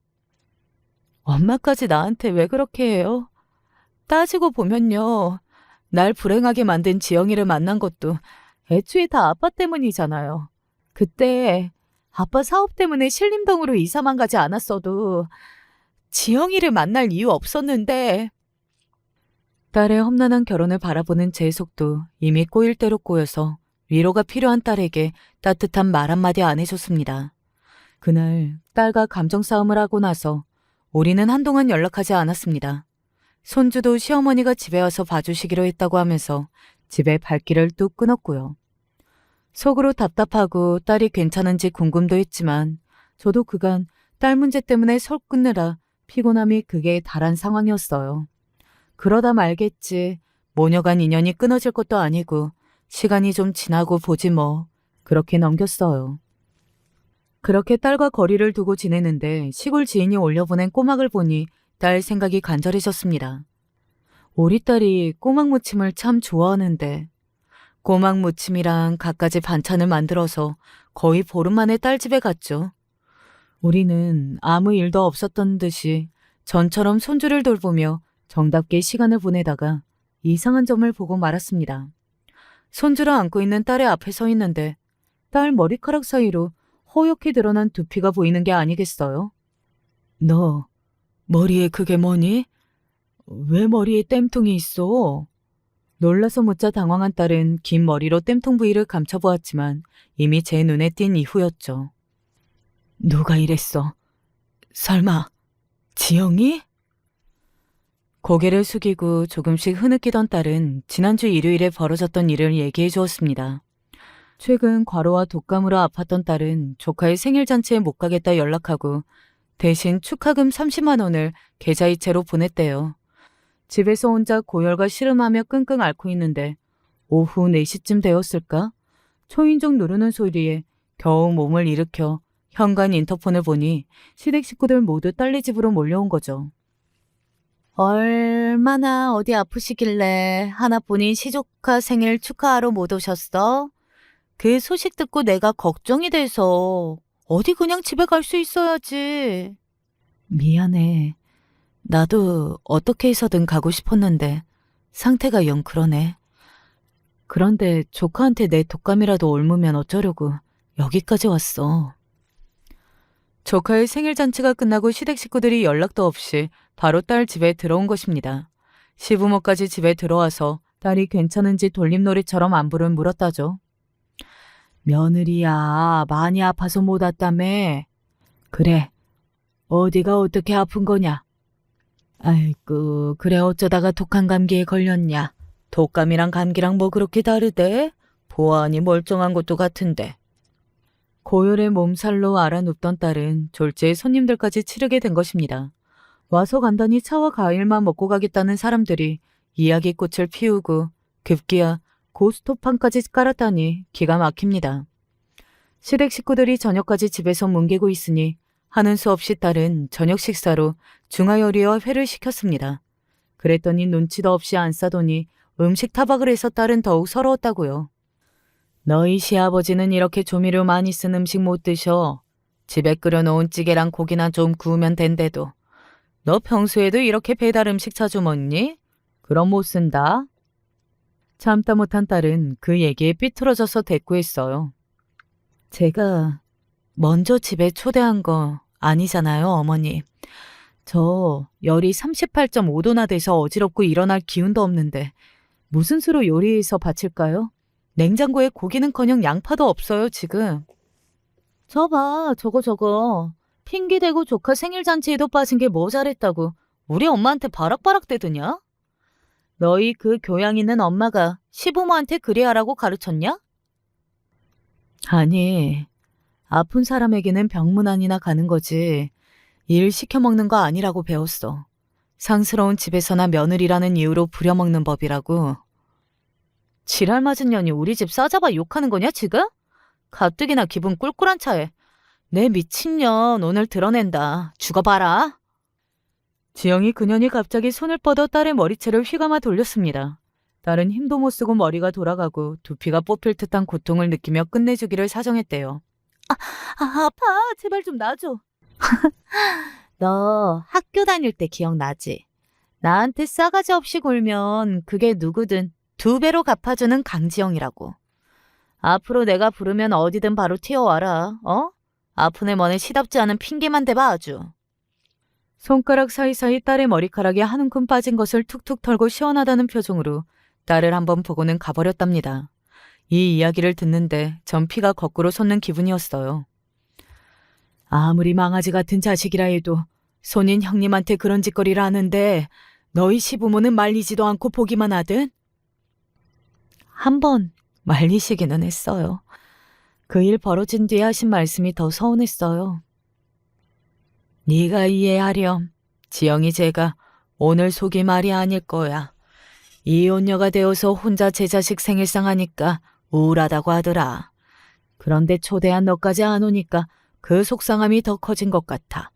엄마까지 나한테 왜 그렇게 해요? 따지고 보면요. 날 불행하게 만든 지영이를 만난 것도 애초에 다 아빠 때문이잖아요. 그때 아빠 사업 때문에 신림동으로 이사만 가지 않았어도 지영이를 만날 이유 없었는데. 딸의 험난한 결혼을 바라보는 제 속도 이미 꼬일 대로 꼬여서 위로가 필요한 딸에게 따뜻한 말 한마디 안 해줬습니다. 그날 딸과 감정 싸움을 하고 나서 우리는 한동안 연락하지 않았습니다. 손주도 시어머니가 집에 와서 봐주시기로 했다고 하면서 집에 발길을 뚝 끊었고요. 속으로 답답하고 딸이 괜찮은지 궁금도 했지만 저도 그간 딸 문제 때문에 설 끊느라 피곤함이 극에 달한 상황이었어요. 그러다 말겠지. 모녀간 인연이 끊어질 것도 아니고 시간이 좀 지나고 보지 뭐. 그렇게 넘겼어요. 그렇게 딸과 거리를 두고 지내는데 시골 지인이 올려보낸 꼬막을 보니 딸 생각이 간절해졌습니다. 우리 딸이 꼬막 무침을 참 좋아하는데 꼬막 무침이랑 갖가지 반찬을 만들어서 거의 보름 만에 딸 집에 갔죠. 우리는 아무 일도 없었던 듯이 전처럼 손주를 돌보며 정답게 시간을 보내다가 이상한 점을 보고 말았습니다. 손주를 안고 있는 딸의 앞에 서 있는데 딸 머리카락 사이로 허옇게 드러난 두피가 보이는 게 아니겠어요? 너 머리에 그게 뭐니? 왜 머리에 땜통이 있어? 놀라서 묻자 당황한 딸은 긴 머리로 땜통 부위를 감춰보았지만 이미 제 눈에 띈 이후였죠. 누가 이랬어? 설마 지영이? 고개를 숙이고 조금씩 흐느끼던 딸은 지난주 일요일에 벌어졌던 일을 얘기해 주었습니다. 최근 과로와 독감으로 아팠던 딸은 조카의 생일잔치에 못 가겠다 연락하고 대신 축하금 30만 원을 계좌이체로 보냈대요. 집에서 혼자 고열과 시름하며 끙끙 앓고 있는데 오후 4시쯤 되었을까? 초인종 누르는 소리에 겨우 몸을 일으켜 현관 인터폰을 보니 시댁 식구들 모두 딸네 집으로 몰려온 거죠. 얼마나 어디 아프시길래 하나뿐인 시조카 생일 축하하러 못 오셨어? 그 소식 듣고 내가 걱정이 돼서 어디 그냥 집에 갈 수 있어야지. 미안해. 나도 어떻게 해서든 가고 싶었는데 상태가 영 그러네. 그런데 조카한테 내 독감이라도 옮으면 어쩌려고 여기까지 왔어. 조카의 생일 잔치가 끝나고 시댁 식구들이 연락도 없이 바로 딸 집에 들어온 것입니다. 시부모까지 집에 들어와서 딸이 괜찮은지 돌림놀이처럼 안부를 물었다죠. 며느리야, 많이 아파서 못 왔다며? 그래, 어디가 어떻게 아픈 거냐? 아이고, 그래 어쩌다가 독한 감기에 걸렸냐? 독감이랑 감기랑 뭐 그렇게 다르대? 보아하니 멀쩡한 것도 같은데. 고열의 몸살로 알아눕던 딸은 졸지에 손님들까지 치르게 된 것입니다. 와서 간단히 차와 과일만 먹고 가겠다는 사람들이 이야기꽃을 피우고 급기야 고스톱판까지 깔았다니 기가 막힙니다. 시댁 식구들이 저녁까지 집에서 뭉개고 있으니 하는 수 없이 딸은 저녁 식사로 중화요리와 회를 시켰습니다. 그랬더니 눈치도 없이 안 싸더니 음식 타박을 해서 딸은 더욱 서러웠다고요. 너희 시아버지는 이렇게 조미료 많이 쓴 음식 못 드셔. 집에 끓여놓은 찌개랑 고기나 좀 구우면 된대도. 너 평소에도 이렇게 배달 음식 자주 먹니? 그럼 못 쓴다. 참다 못한 딸은 그 얘기에 삐뚤어져서 대꾸했어요. 제가 먼저 집에 초대한 거 아니잖아요, 어머니. 저 열이 38.5도나 돼서 어지럽고 일어날 기운도 없는데 무슨 수로 요리해서 바칠까요? 냉장고에 고기는커녕 양파도 없어요, 지금. 저봐, 저거. 핑계대고 조카 생일 잔치에도 빠진 게 뭐 잘했다고 우리 엄마한테 바락바락 대드냐? 너희 그 교양 있는 엄마가 시부모한테 그리 하라고 가르쳤냐? 아니, 아픈 사람에게는 병문안이나 가는 거지. 일 시켜먹는 거 아니라고 배웠어. 상스러운 집에서나 며느리라는 이유로 부려먹는 법이라고. 지랄 맞은 년이 우리 집 싸잡아 욕하는 거냐 지금? 가뜩이나 기분 꿀꿀한 차에. 내 미친년 오늘 드러낸다. 죽어봐라. 지영이 그년이 갑자기 손을 뻗어 딸의 머리채를 휘감아 돌렸습니다. 딸은 힘도 못 쓰고 머리가 돌아가고 두피가 뽑힐 듯한 고통을 느끼며 끝내주기를 사정했대요. 아파. 제발 좀 놔줘. 너 학교 다닐 때 기억나지? 나한테 싸가지 없이 굴면 그게 누구든 2배로 갚아주는 강지영이라고. 앞으로 내가 부르면 어디든 바로 튀어와라. 아픈 애 머네 시답지 않은 핑계만 대봐 아주. 손가락 사이사이 딸의 머리카락에 한 움큼 빠진 것을 툭툭 털고 시원하다는 표정으로 딸을 한번 보고는 가버렸답니다. 이 이야기를 듣는데 전 피가 거꾸로 솟는 기분이었어요. 아무리 망아지 같은 자식이라 해도 손인 형님한테 그런 짓거리를 하는데 너희 시부모는 말리지도 않고 보기만 하든? 한 번 말리시기는 했어요. 그 일 벌어진 뒤에 하신 말씀이 더 서운했어요. 네가 이해하렴. 지영이 제가 오늘 속이 말이 아닐 거야. 이혼녀가 되어서 혼자 제 자식 생일상 하니까 우울하다고 하더라. 그런데 초대한 너까지 안 오니까 그 속상함이 더 커진 것 같아.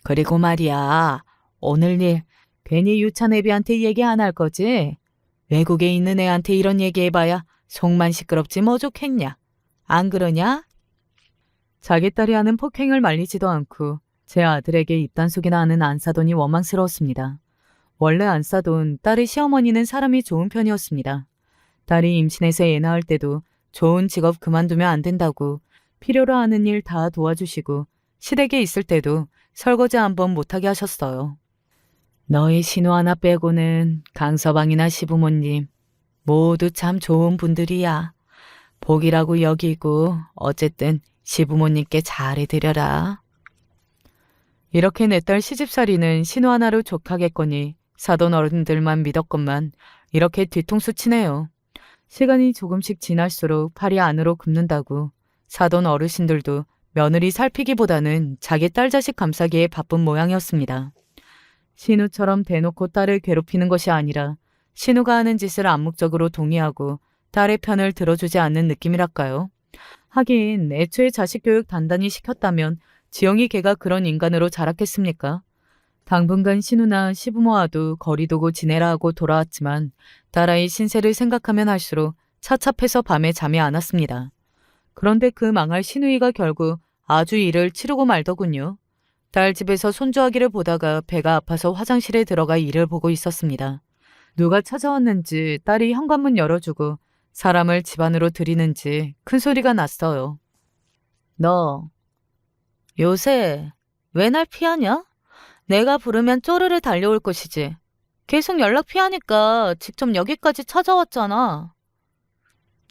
그리고 말이야, 오늘 일 괜히 유찬 애비한테 얘기 안 할 거지? 외국에 있는 애한테 이런 얘기해봐야 속만 시끄럽지 뭐 좋겠냐? 안 그러냐? 자기 딸이 하는 폭행을 말리지도 않고 제 아들에게 입단속이나 하는 안사돈이 원망스러웠습니다. 원래 안사돈 딸의 시어머니는 사람이 좋은 편이었습니다. 딸이 임신해서 애 낳을 때도 좋은 직업 그만두면 안 된다고 필요로 하는 일 다 도와주시고 시댁에 있을 때도 설거지 한번 못하게 하셨어요. 너희 신우 하나 빼고는 강서방이나 시부모님 모두 참 좋은 분들이야. 복이라고 여기고 어쨌든 시부모님께 잘해드려라. 이렇게 내 딸 시집살이는 신우 하나로 족하겠거니 사돈 어른들만 믿었건만 이렇게 뒤통수 치네요. 시간이 조금씩 지날수록 팔이 안으로 굽는다고 사돈 어르신들도 며느리 살피기보다는 자기 딸 자식 감싸기에 바쁜 모양이었습니다. 신우처럼 대놓고 딸을 괴롭히는 것이 아니라 신우가 하는 짓을 암묵적으로 동의하고 딸의 편을 들어주지 않는 느낌이랄까요. 하긴 애초에 자식 교육 단단히 시켰다면 지영이 걔가 그런 인간으로 자랐겠습니까? 당분간 신우나 시부모와도 거리 두고 지내라 하고 돌아왔지만 딸아이 신세를 생각하면 할수록 차찹해서 밤에 잠이 안 왔습니다. 그런데 그 망할 신우이가 결국 아주 일을 치르고 말더군요. 딸 집에서 손주아기를 보다가 배가 아파서 화장실에 들어가 일을 보고 있었습니다. 누가 찾아왔는지 딸이 현관문 열어주고 사람을 집 안으로 들이는지 큰 소리가 났어요. 너 요새 왜 날 피하냐? 내가 부르면 쪼르르 달려올 것이지. 계속 연락 피하니까 직접 여기까지 찾아왔잖아.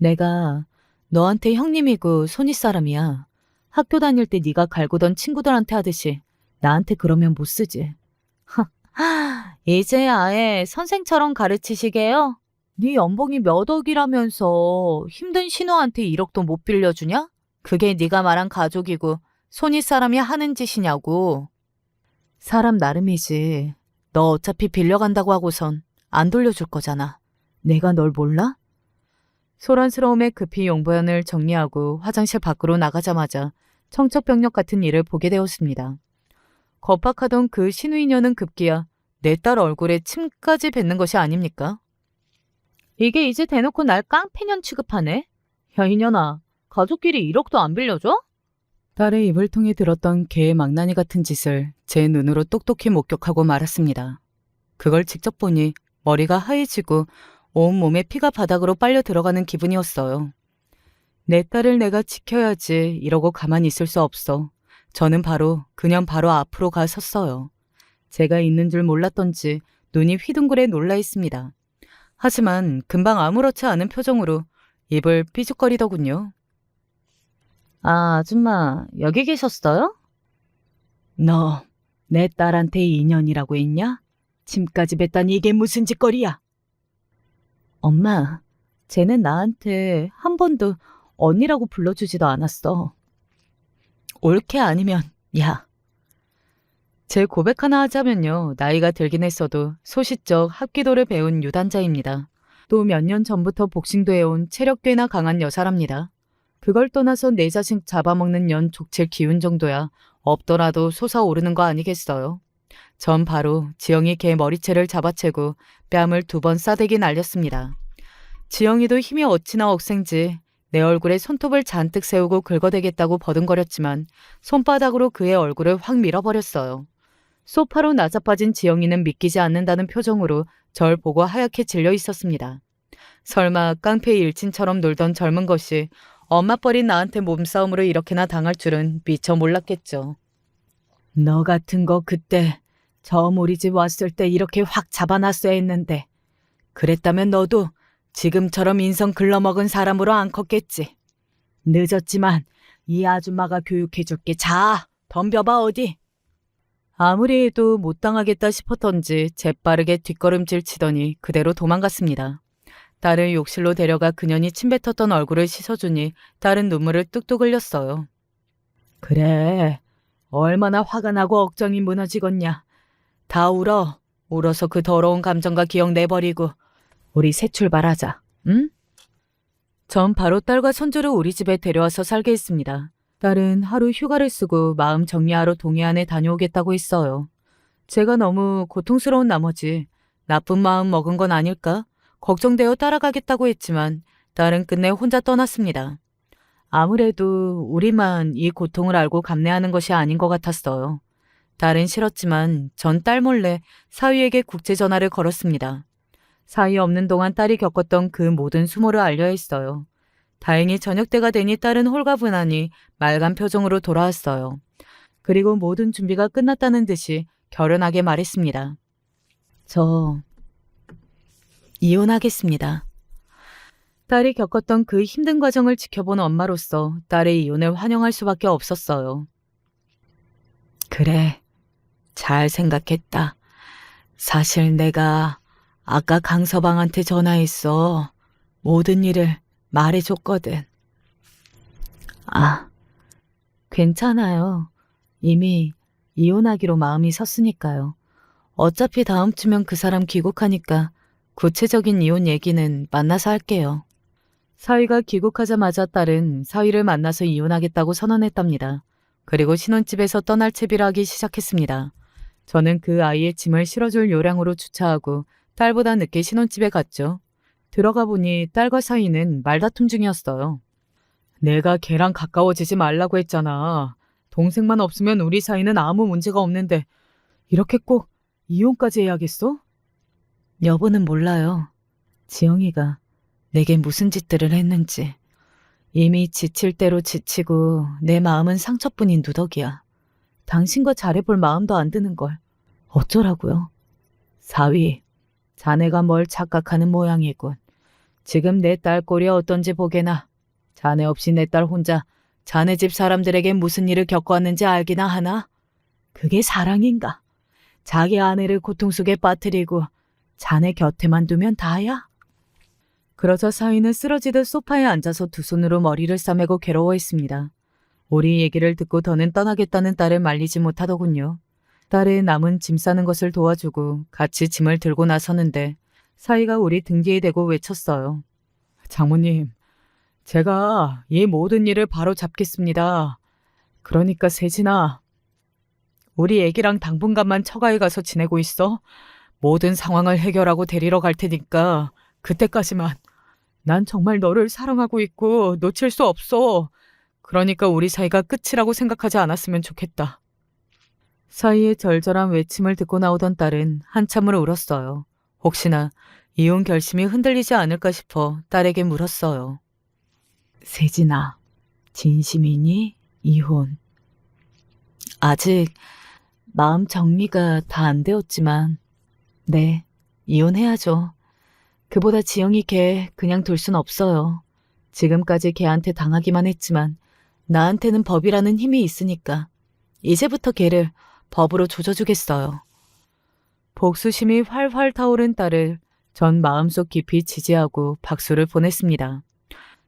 내가 너한테 형님이고 손윗 사람이야. 학교 다닐 때 네가 갈구던 친구들한테 하듯이 나한테 그러면 못 쓰지. 이제 아예 선생처럼 가르치시게요? 네 연봉이 몇 억이라면서 힘든 신우한테 1억도 못 빌려주냐? 그게 네가 말한 가족이고 손윗 사람이 하는 짓이냐고. 사람 나름이지. 너 어차피 빌려간다고 하고선 안 돌려줄 거잖아. 내가 널 몰라? 소란스러움에 급히 용보현을 정리하고 화장실 밖으로 나가자마자 청첩병력 같은 일을 보게 되었습니다. 겁박하던 그 신우이녀는 급기야 내 딸 얼굴에 침까지 뱉는 것이 아닙니까? 이게 이제 대놓고 날 깡패년 취급하네? 야, 이년아, 가족끼리 1억도 안 빌려줘? 딸의 입을 통해 들었던 개의 망나니 같은 짓을 제 눈으로 똑똑히 목격하고 말았습니다. 그걸 직접 보니 머리가 하얘지고 온몸에 피가 바닥으로 빨려 들어가는 기분이었어요. 내 딸을 내가 지켜야지 이러고 가만히 있을 수 없어. 저는 그냥 바로 앞으로 가 섰어요. 제가 있는 줄 몰랐던지 눈이 휘둥그레 놀라 있습니다. 하지만 금방 아무렇지 않은 표정으로 입을 삐죽거리더군요. 아, 아줌마, 여기 계셨어요? 너 내 딸한테 인연이라고 했냐? 침까지 뱉다니 이게 무슨 짓거리야? 엄마, 쟤는 나한테 한 번도 언니라고 불러주지도 않았어. 옳게 아니면 야. 제 고백 하나 하자면요. 나이가 들긴 했어도 소시적 합기도를 배운 유단자입니다. 또 몇 년 전부터 복싱도 해온 체력괴나 강한 여사랍니다. 그걸 떠나서 내 자식 잡아먹는 년 족칠 기운 정도야 없더라도 솟아오르는 거 아니겠어요. 전 바로 지영이 걔 머리채를 잡아채고 뺨을 2번 싸대기 날렸습니다. 지영이도 힘이 어찌나 억센지 내 얼굴에 손톱을 잔뜩 세우고 긁어대겠다고 버둥거렸지만 손바닥으로 그의 얼굴을 확 밀어버렸어요. 소파로 나자빠진 지영이는 믿기지 않는다는 표정으로 절 보고 하얗게 질려 있었습니다. 설마 깡패 일진처럼 놀던 젊은 것이 엄마 뻘인 나한테 몸싸움으로 이렇게나 당할 줄은 미처 몰랐겠죠. 너 같은 거 그때 처음 우리 집 왔을 때 이렇게 확 잡아놨어야 했는데 그랬다면 너도 지금처럼 인성 글러먹은 사람으로 안 컸겠지. 늦었지만 이 아줌마가 교육해줄게. 자, 덤벼봐 어디. 아무리 해도 못 당하겠다 싶었던지 재빠르게 뒷걸음질 치더니 그대로 도망갔습니다. 딸을 욕실로 데려가 그년이 침뱉었던 얼굴을 씻어주니 딸은 눈물을 뚝뚝 흘렸어요. 그래, 얼마나 화가 나고 억장이 무너지겠냐. 다 울어. 울어서 그 더러운 감정과 기억 내버리고 우리 새 출발하자. 응? 전 바로 딸과 손주를 우리 집에 데려와서 살게 했습니다. 딸은 하루 휴가를 쓰고 마음 정리하러 동해안에 다녀오겠다고 했어요. 제가 너무 고통스러운 나머지 나쁜 마음 먹은 건 아닐까? 걱정되어 따라가겠다고 했지만 딸은 끝내 혼자 떠났습니다. 아무래도 우리만 이 고통을 알고 감내하는 것이 아닌 것 같았어요. 딸은 싫었지만 전 딸 몰래 사위에게 국제전화를 걸었습니다. 사위 없는 동안 딸이 겪었던 그 모든 수모를 알려 했어요. 다행히 저녁 때가 되니 딸은 홀가분하니 맑은 표정으로 돌아왔어요. 그리고 모든 준비가 끝났다는 듯이 결연하게 말했습니다. 저 이혼하겠습니다. 딸이 겪었던 그 힘든 과정을 지켜본 엄마로서 딸의 이혼을 환영할 수밖에 없었어요. 그래, 잘 생각했다. 사실 내가 아까 강서방한테 전화했어. 모든 일을 말해줬거든. 아, 괜찮아요. 이미 이혼하기로 마음이 섰으니까요. 어차피 다음 주면 그 사람 귀국하니까 구체적인 이혼 얘기는 만나서 할게요. 사위가 귀국하자마자 딸은 사위를 만나서 이혼하겠다고 선언했답니다. 그리고 신혼집에서 떠날 채비를 하기 시작했습니다. 저는 그 아이의 짐을 실어줄 요량으로 주차하고 딸보다 늦게 신혼집에 갔죠. 들어가 보니 딸과 사위는 말다툼 중이었어요. 내가 걔랑 가까워지지 말라고 했잖아. 동생만 없으면 우리 사이는 아무 문제가 없는데 이렇게 꼭 이혼까지 해야겠어? 여보는 몰라요. 지영이가 내게 무슨 짓들을 했는지. 이미 지칠 대로 지치고 내 마음은 상처뿐인 누더기야. 당신과 잘해볼 마음도 안 드는걸. 어쩌라고요? 사위, 자네가 뭘 착각하는 모양이군. 지금 내 딸 꼴이 어떤지 보게나. 자네 없이 내 딸 혼자 자네 집 사람들에게 무슨 일을 겪어왔는지 알기나 하나? 그게 사랑인가? 자기 아내를 고통 속에 빠뜨리고 자네 곁에만 두면 다야? 그러자 사위는 쓰러지듯 소파에 앉아서 두 손으로 머리를 싸매고 괴로워했습니다. 우리 얘기를 듣고 더는 떠나겠다는 딸을 말리지 못하더군요. 딸의 남은 짐 싸는 것을 도와주고 같이 짐을 들고 나서는데 사위가 우리 등 뒤에 대고 외쳤어요. 장모님, 제가 이 모든 일을 바로 잡겠습니다. 그러니까 세진아, 우리 애기랑 당분간만 처가에 가서 지내고 있어. 모든 상황을 해결하고 데리러 갈 테니까 그때까지만. 난 정말 너를 사랑하고 있고 놓칠 수 없어. 그러니까 우리 사이가 끝이라고 생각하지 않았으면 좋겠다. 사이의 절절한 외침을 듣고 나오던 딸은 한참을 울었어요. 혹시나 이혼 결심이 흔들리지 않을까 싶어 딸에게 물었어요. 세진아, 진심이니? 이혼. 아직 마음 정리가 다 안 되었지만 네, 이혼해야죠. 그보다 지영이 걔 그냥 둘 순 없어요. 지금까지 걔한테 당하기만 했지만 나한테는 법이라는 힘이 있으니까 이제부터 걔를 법으로 조져주겠어요. 복수심이 활활 타오른 딸을 전 마음속 깊이 지지하고 박수를 보냈습니다.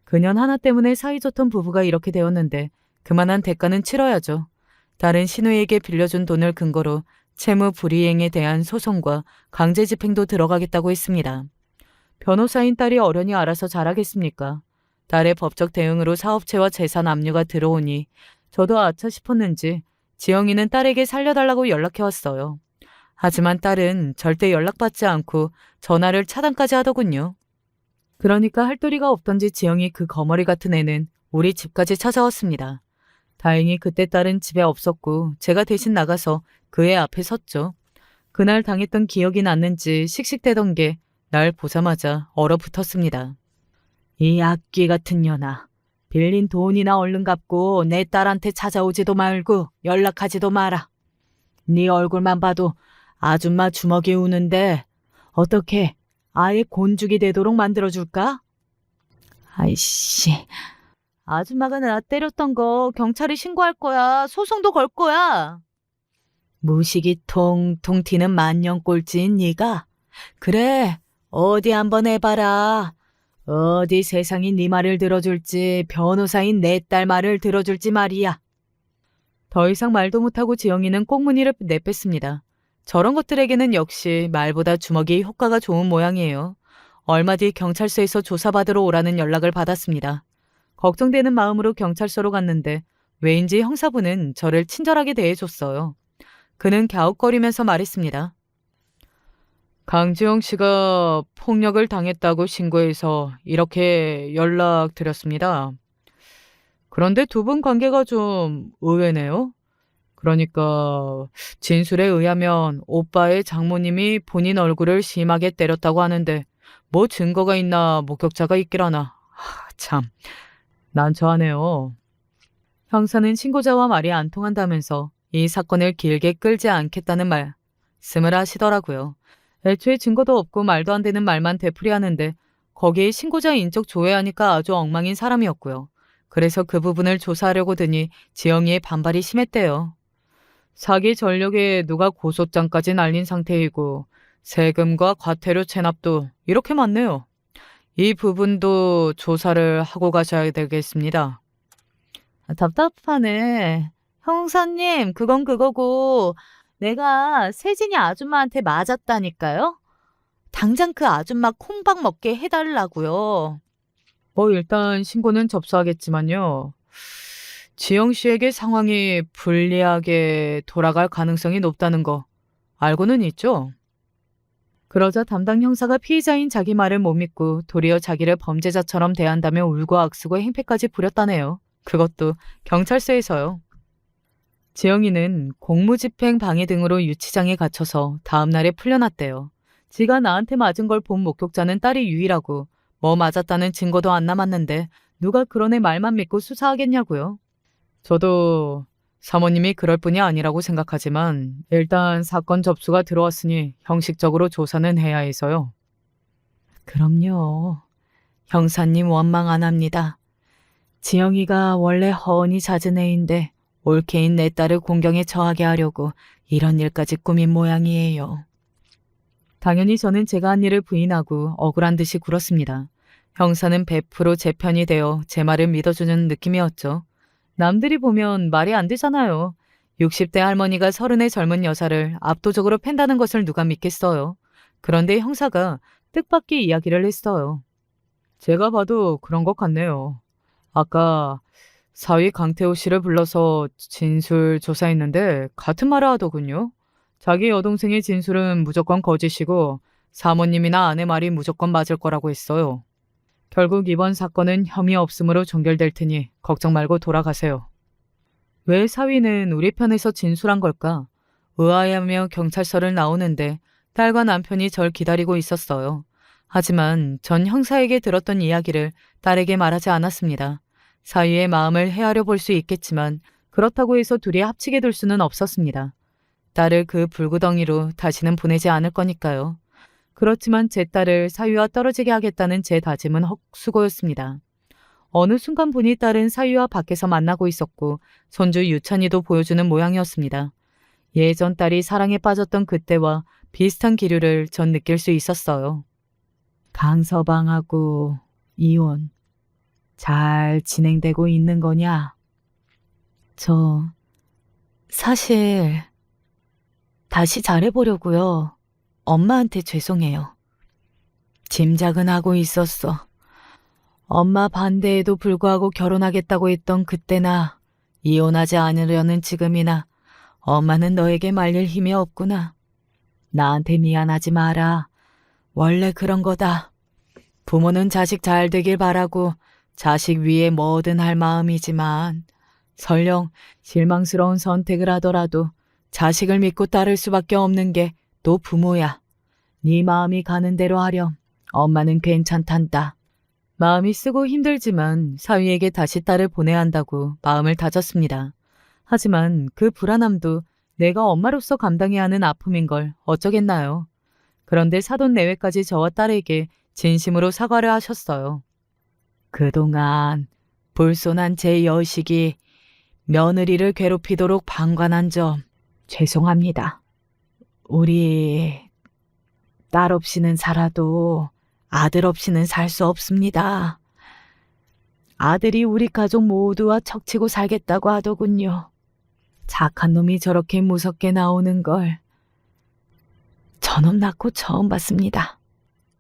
그년 하나 때문에 사이좋던 부부가 이렇게 되었는데 그만한 대가는 치러야죠. 딸은 신우에게 빌려준 돈을 근거로 채무 불이행에 대한 소송과 강제집행도 들어가겠다고 했습니다. 변호사인 딸이 어련히 알아서 잘하겠습니까? 딸의 법적 대응으로 사업체와 재산 압류가 들어오니 저도 아차 싶었는지 지영이는 딸에게 살려달라고 연락해왔어요. 하지만 딸은 절대 연락받지 않고 전화를 차단까지 하더군요. 그러니까 할 도리가 없던지 지영이 그 거머리 같은 애는 우리 집까지 찾아왔습니다. 다행히 그때 딸은 집에 없었고 제가 대신 나가서 그 애 앞에 섰죠. 그날 당했던 기억이 났는지 씩씩대던 게 날 보자마자 얼어붙었습니다. 이 악귀 같은 년아. 빌린 돈이나 얼른 갚고 내 딸한테 찾아오지도 말고 연락하지도 마라. 네 얼굴만 봐도 아줌마 주먹이 우는데 어떻게 아예 곤죽이 되도록 만들어줄까? 아이씨. 아줌마가 나 때렸던 거 경찰에 신고할 거야. 소송도 걸 거야. 무식이 통통 튀는 만년꼴찌인 네가? 그래, 어디 한번 해봐라. 어디 세상이 네 말을 들어줄지 변호사인 내 딸 말을 들어줄지 말이야. 더 이상 말도 못하고 지영이는 꽁무니를 내뺐습니다. 저런 것들에게는 역시 말보다 주먹이 효과가 좋은 모양이에요. 얼마 뒤 경찰서에서 조사받으러 오라는 연락을 받았습니다. 걱정되는 마음으로 경찰서로 갔는데 왜인지 형사분은 저를 친절하게 대해줬어요. 그는 갸웃거리면서 말했습니다. 강지영 씨가 폭력을 당했다고 신고해서 이렇게 연락드렸습니다. 그런데 두 분 관계가 좀 의외네요. 그러니까 진술에 의하면 오빠의 장모님이 본인 얼굴을 심하게 때렸다고 하는데 뭐 증거가 있나 목격자가 있기라나. 참, 난처하네요. 형사는 신고자와 말이 안 통한다면서 이 사건을 길게 끌지 않겠다는 말씀을 하시더라고요. 애초에 증거도 없고 말도 안 되는 말만 되풀이하는데 거기에 신고자 인적 조회하니까 아주 엉망인 사람이었고요. 그래서 그 부분을 조사하려고 드니 지영이의 반발이 심했대요. 사기 전력에 누가 고소장까지 날린 상태이고 세금과 과태료 체납도 이렇게 많네요. 이 부분도 조사를 하고 가셔야 되겠습니다. 답답하네. 형사님, 그건 그거고 내가 세진이 아줌마한테 맞았다니까요? 당장 그 아줌마 콩밥 먹게 해달라고요. 뭐 일단 신고는 접수하겠지만요. 지영 씨에게 상황이 불리하게 돌아갈 가능성이 높다는 거 알고는 있죠? 그러자 담당 형사가 피의자인 자기 말을 못 믿고 도리어 자기를 범죄자처럼 대한다며 울고 악쓰고 행패까지 부렸다네요. 그것도 경찰서에서요. 지영이는 공무집행 방해 등으로 유치장에 갇혀서 다음 날에 풀려났대요. 지가 나한테 맞은 걸 본 목격자는 딸이 유일하고 뭐 맞았다는 증거도 안 남았는데 누가 그런 애 말만 믿고 수사하겠냐고요. 저도 사모님이 그럴 뿐이 아니라고 생각하지만 일단 사건 접수가 들어왔으니 형식적으로 조사는 해야 해서요. 그럼요. 형사님 원망 안 합니다. 지영이가 원래 허언이 잦은 애인데 올케인 내 딸을 공경에 처하게 하려고 이런 일까지 꾸민 모양이에요. 당연히 저는 제가 한 일을 부인하고 억울한 듯이 굴었습니다. 형사는 100% 제 편이 되어 제 말을 믿어주는 느낌이었죠. 남들이 보면 말이 안 되잖아요. 60대 할머니가 30의 젊은 여자를 압도적으로 팬다는 것을 누가 믿겠어요. 그런데 형사가 뜻밖의 이야기를 했어요. 제가 봐도 그런 것 같네요. 아까 사위 강태호 씨를 불러서 진술 조사했는데 같은 말을 하더군요. 자기 여동생의 진술은 무조건 거짓이고 사모님이나 아내 말이 무조건 맞을 거라고 했어요. 결국 이번 사건은 혐의 없음으로 종결될 테니 걱정 말고 돌아가세요. 왜 사위는 우리 편에서 진술한 걸까? 의아해하며 경찰서를 나오는데 딸과 남편이 절 기다리고 있었어요. 하지만 전 형사에게 들었던 이야기를 딸에게 말하지 않았습니다. 사위의 마음을 헤아려 볼 수 있겠지만 그렇다고 해서 둘이 합치게 둘 수는 없었습니다. 딸을 그 불구덩이로 다시는 보내지 않을 거니까요. 그렇지만 제 딸을 사위와 떨어지게 하겠다는 제 다짐은 헛수고였습니다. 어느 순간 보니 딸은 사위와 밖에서 만나고 있었고 손주 유찬이도 보여주는 모양이었습니다. 예전 딸이 사랑에 빠졌던 그때와 비슷한 기류를 전 느낄 수 있었어요. 강서방하고 이혼 잘 진행되고 있는 거냐? 사실 다시 잘해보려고요. 엄마한테 죄송해요. 짐작은 하고 있었어. 엄마 반대에도 불구하고 결혼하겠다고 했던 그때나 이혼하지 않으려는 지금이나 엄마는 너에게 말릴 힘이 없구나. 나한테 미안하지 마라. 원래 그런 거다. 부모는 자식 잘 되길 바라고 자식 위에 뭐든 할 마음이지만 설령 실망스러운 선택을 하더라도 자식을 믿고 따를 수밖에 없는 게 또 부모야. 네 마음이 가는 대로 하렴. 엄마는 괜찮단다. 마음이 쓰고 힘들지만 사위에게 다시 딸을 보내야 한다고 마음을 다졌습니다. 하지만 그 불안함도 내가 엄마로서 감당해야 하는 아픔인 걸 어쩌겠나요. 그런데 사돈 내외까지 저와 딸에게 진심으로 사과를 하셨어요. 그동안 불손한 제 여식이 며느리를 괴롭히도록 방관한 점 죄송합니다. 우리 딸 없이는 살아도 아들 없이는 살 수 없습니다. 아들이 우리 가족 모두와 척치고 살겠다고 하더군요. 착한 놈이 저렇게 무섭게 나오는 걸 저놈 낳고 처음 봤습니다.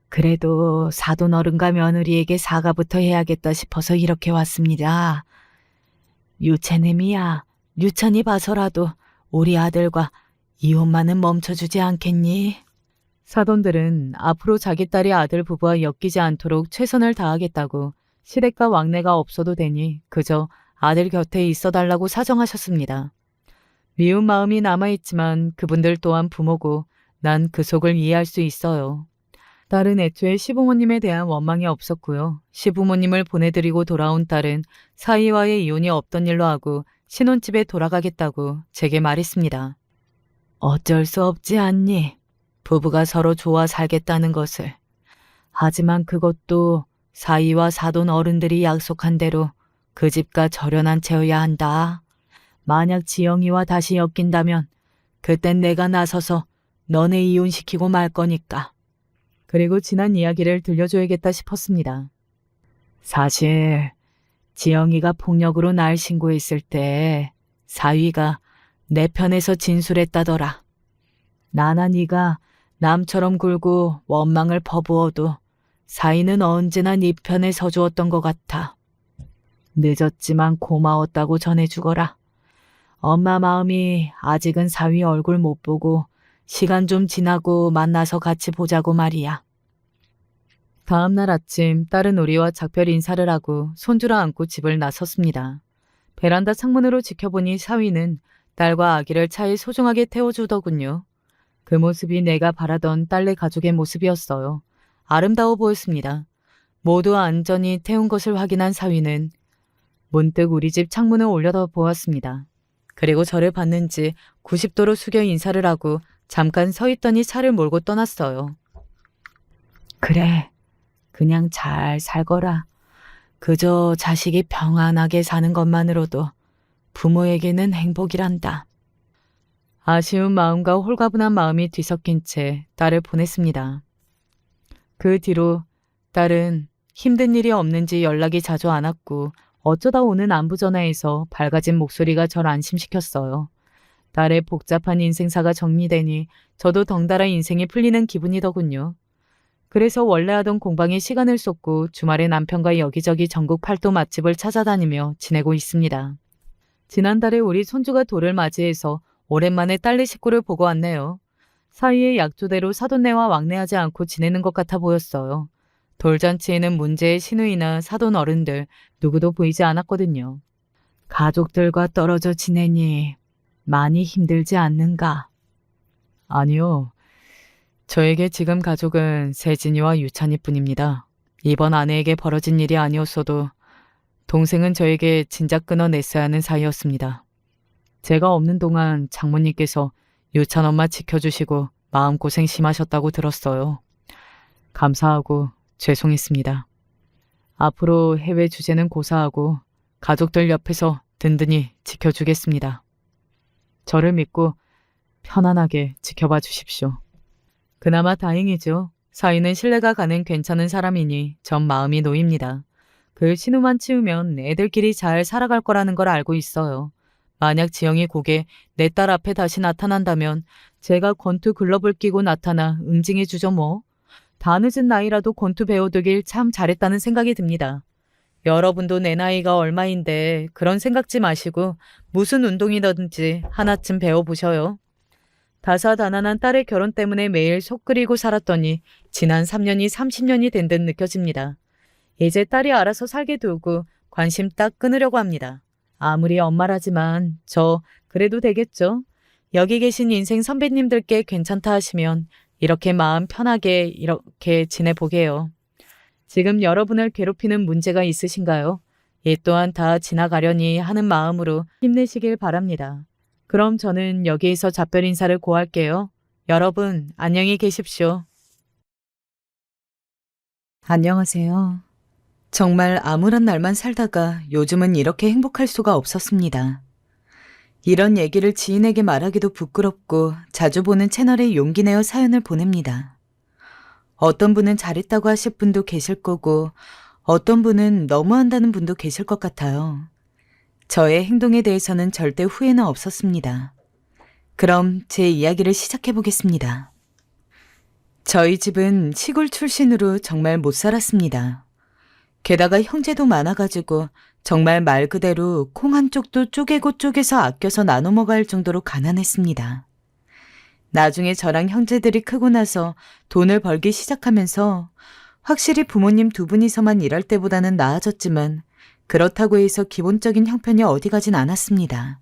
그래도 사돈 어른과 며느리에게 사과부터 해야겠다 싶어서 이렇게 왔습니다. 유채님이야, 유찬이 봐서라도 우리 아들과 이혼만은 멈춰주지 않겠니? 사돈들은 앞으로 자기 딸이 아들 부부와 엮이지 않도록 최선을 다하겠다고 시댁과 왕래가 없어도 되니 그저 아들 곁에 있어달라고 사정하셨습니다. 미운 마음이 남아있지만 그분들 또한 부모고 난 그 속을 이해할 수 있어요. 딸은 애초에 시부모님에 대한 원망이 없었고요. 시부모님을 보내드리고 돌아온 딸은 사위와의 이혼이 없던 일로 하고 신혼집에 돌아가겠다고 제게 말했습니다. 어쩔 수 없지 않니? 부부가 서로 좋아 살겠다는 것을. 하지만 그것도 사위와 사돈 어른들이 약속한 대로 그 집과 절연한 채여야 한다. 만약 지영이와 다시 엮인다면 그땐 내가 나서서 너네 이혼시키고 말 거니까. 그리고 지난 이야기를 들려줘야겠다 싶었습니다. 사실 지영이가 폭력으로 날 신고했을 때 사위가 내 편에서 진술했다더라. 나나 네가 남처럼 굴고 원망을 퍼부어도 사위는 언제나 네 편에 서주었던 것 같아. 늦었지만 고마웠다고 전해주거라. 엄마 마음이 아직은 사위 얼굴 못 보고 시간 좀 지나고 만나서 같이 보자고 말이야. 다음 날 아침 딸은 우리와 작별 인사를 하고 손주를 안고 집을 나섰습니다. 베란다 창문으로 지켜보니 사위는 딸과 아기를 차에 소중하게 태워주더군요. 그 모습이 내가 바라던 딸네 가족의 모습이었어요. 아름다워 보였습니다. 모두 안전히 태운 것을 확인한 사위는 문득 우리 집 창문을 올려다보았습니다. 그리고 저를 봤는지 90도로 숙여 인사를 하고 잠깐 서 있더니 차를 몰고 떠났어요. 그래, 그냥 잘 살거라. 그저 자식이 평안하게 사는 것만으로도 부모에게는 행복이란다. 아쉬운 마음과 홀가분한 마음이 뒤섞인 채 딸을 보냈습니다. 그 뒤로 딸은 힘든 일이 없는지 연락이 자주 안 왔고 어쩌다 오는 안부 전화에서 밝아진 목소리가 절 안심시켰어요. 딸의 복잡한 인생사가 정리되니 저도 덩달아 인생이 풀리는 기분이더군요. 그래서 원래 하던 공방에 시간을 쏟고 주말에 남편과 여기저기 전국 팔도 맛집을 찾아다니며 지내고 있습니다. 지난달에 우리 손주가 돌을 맞이해서 오랜만에 딸네 식구를 보고 왔네요. 사이에 약조대로 사돈네와 왕래하지 않고 지내는 것 같아 보였어요. 돌잔치에는 문제의 시누이나 사돈 어른들 누구도 보이지 않았거든요. 가족들과 떨어져 지내니 많이 힘들지 않는가? 아니요. 저에게 지금 가족은 세진이와 유찬이뿐입니다. 이번 아내에게 벌어진 일이 아니었어도 동생은 저에게 진작 끊어냈어야 하는 사이였습니다. 제가 없는 동안 장모님께서 유찬 엄마 지켜주시고 마음고생 심하셨다고 들었어요. 감사하고 죄송했습니다. 앞으로 해외 주제는 고사하고 가족들 옆에서 든든히 지켜주겠습니다. 저를 믿고 편안하게 지켜봐 주십시오. 그나마 다행이죠. 사위는 신뢰가 가는 괜찮은 사람이니 전 마음이 놓입니다. 그 신우만 치우면 애들끼리 잘 살아갈 거라는 걸 알고 있어요. 만약 지영이 곡에 내 딸 앞에 다시 나타난다면 제가 권투 글러브를 끼고 나타나 응징해 주죠 뭐. 다 늦은 나이라도 권투 배워두길 참 잘했다는 생각이 듭니다. 여러분도 내 나이가 얼마인데 그런 생각지 마시고 무슨 운동이든지 하나쯤 배워보셔요. 다사다난한 딸의 결혼 때문에 매일 속 끓이고 살았더니 지난 3년이 30년이 된 듯 느껴집니다. 이제 딸이 알아서 살게 두고 관심 딱 끊으려고 합니다. 아무리 엄마라지만 저 그래도 되겠죠? 여기 계신 인생 선배님들께 괜찮다 하시면 이렇게 마음 편하게 이렇게 지내보게요. 지금 여러분을 괴롭히는 문제가 있으신가요? 이 또한 다 지나가려니 하는 마음으로 힘내시길 바랍니다. 그럼 저는 여기에서 작별 인사를 고할게요. 여러분, 안녕히 계십시오. 안녕하세요. 정말 암울한 날만 살다가 요즘은 이렇게 행복할 수가 없었습니다. 이런 얘기를 지인에게 말하기도 부끄럽고 자주 보는 채널에 용기 내어 사연을 보냅니다. 어떤 분은 잘했다고 하실 분도 계실 거고 어떤 분은 너무한다는 분도 계실 것 같아요. 저의 행동에 대해서는 절대 후회는 없었습니다. 그럼 제 이야기를 시작해 보겠습니다. 저희 집은 시골 출신으로 정말 못 살았습니다. 게다가 형제도 많아가지고 정말 말 그대로 콩 한쪽도 쪼개고 쪼개서 아껴서 나눠 먹어야 할 정도로 가난했습니다. 나중에 저랑 형제들이 크고 나서 돈을 벌기 시작하면서 확실히 부모님 두 분이서만 일할 때보다는 나아졌지만 그렇다고 해서 기본적인 형편이 어디 가진 않았습니다.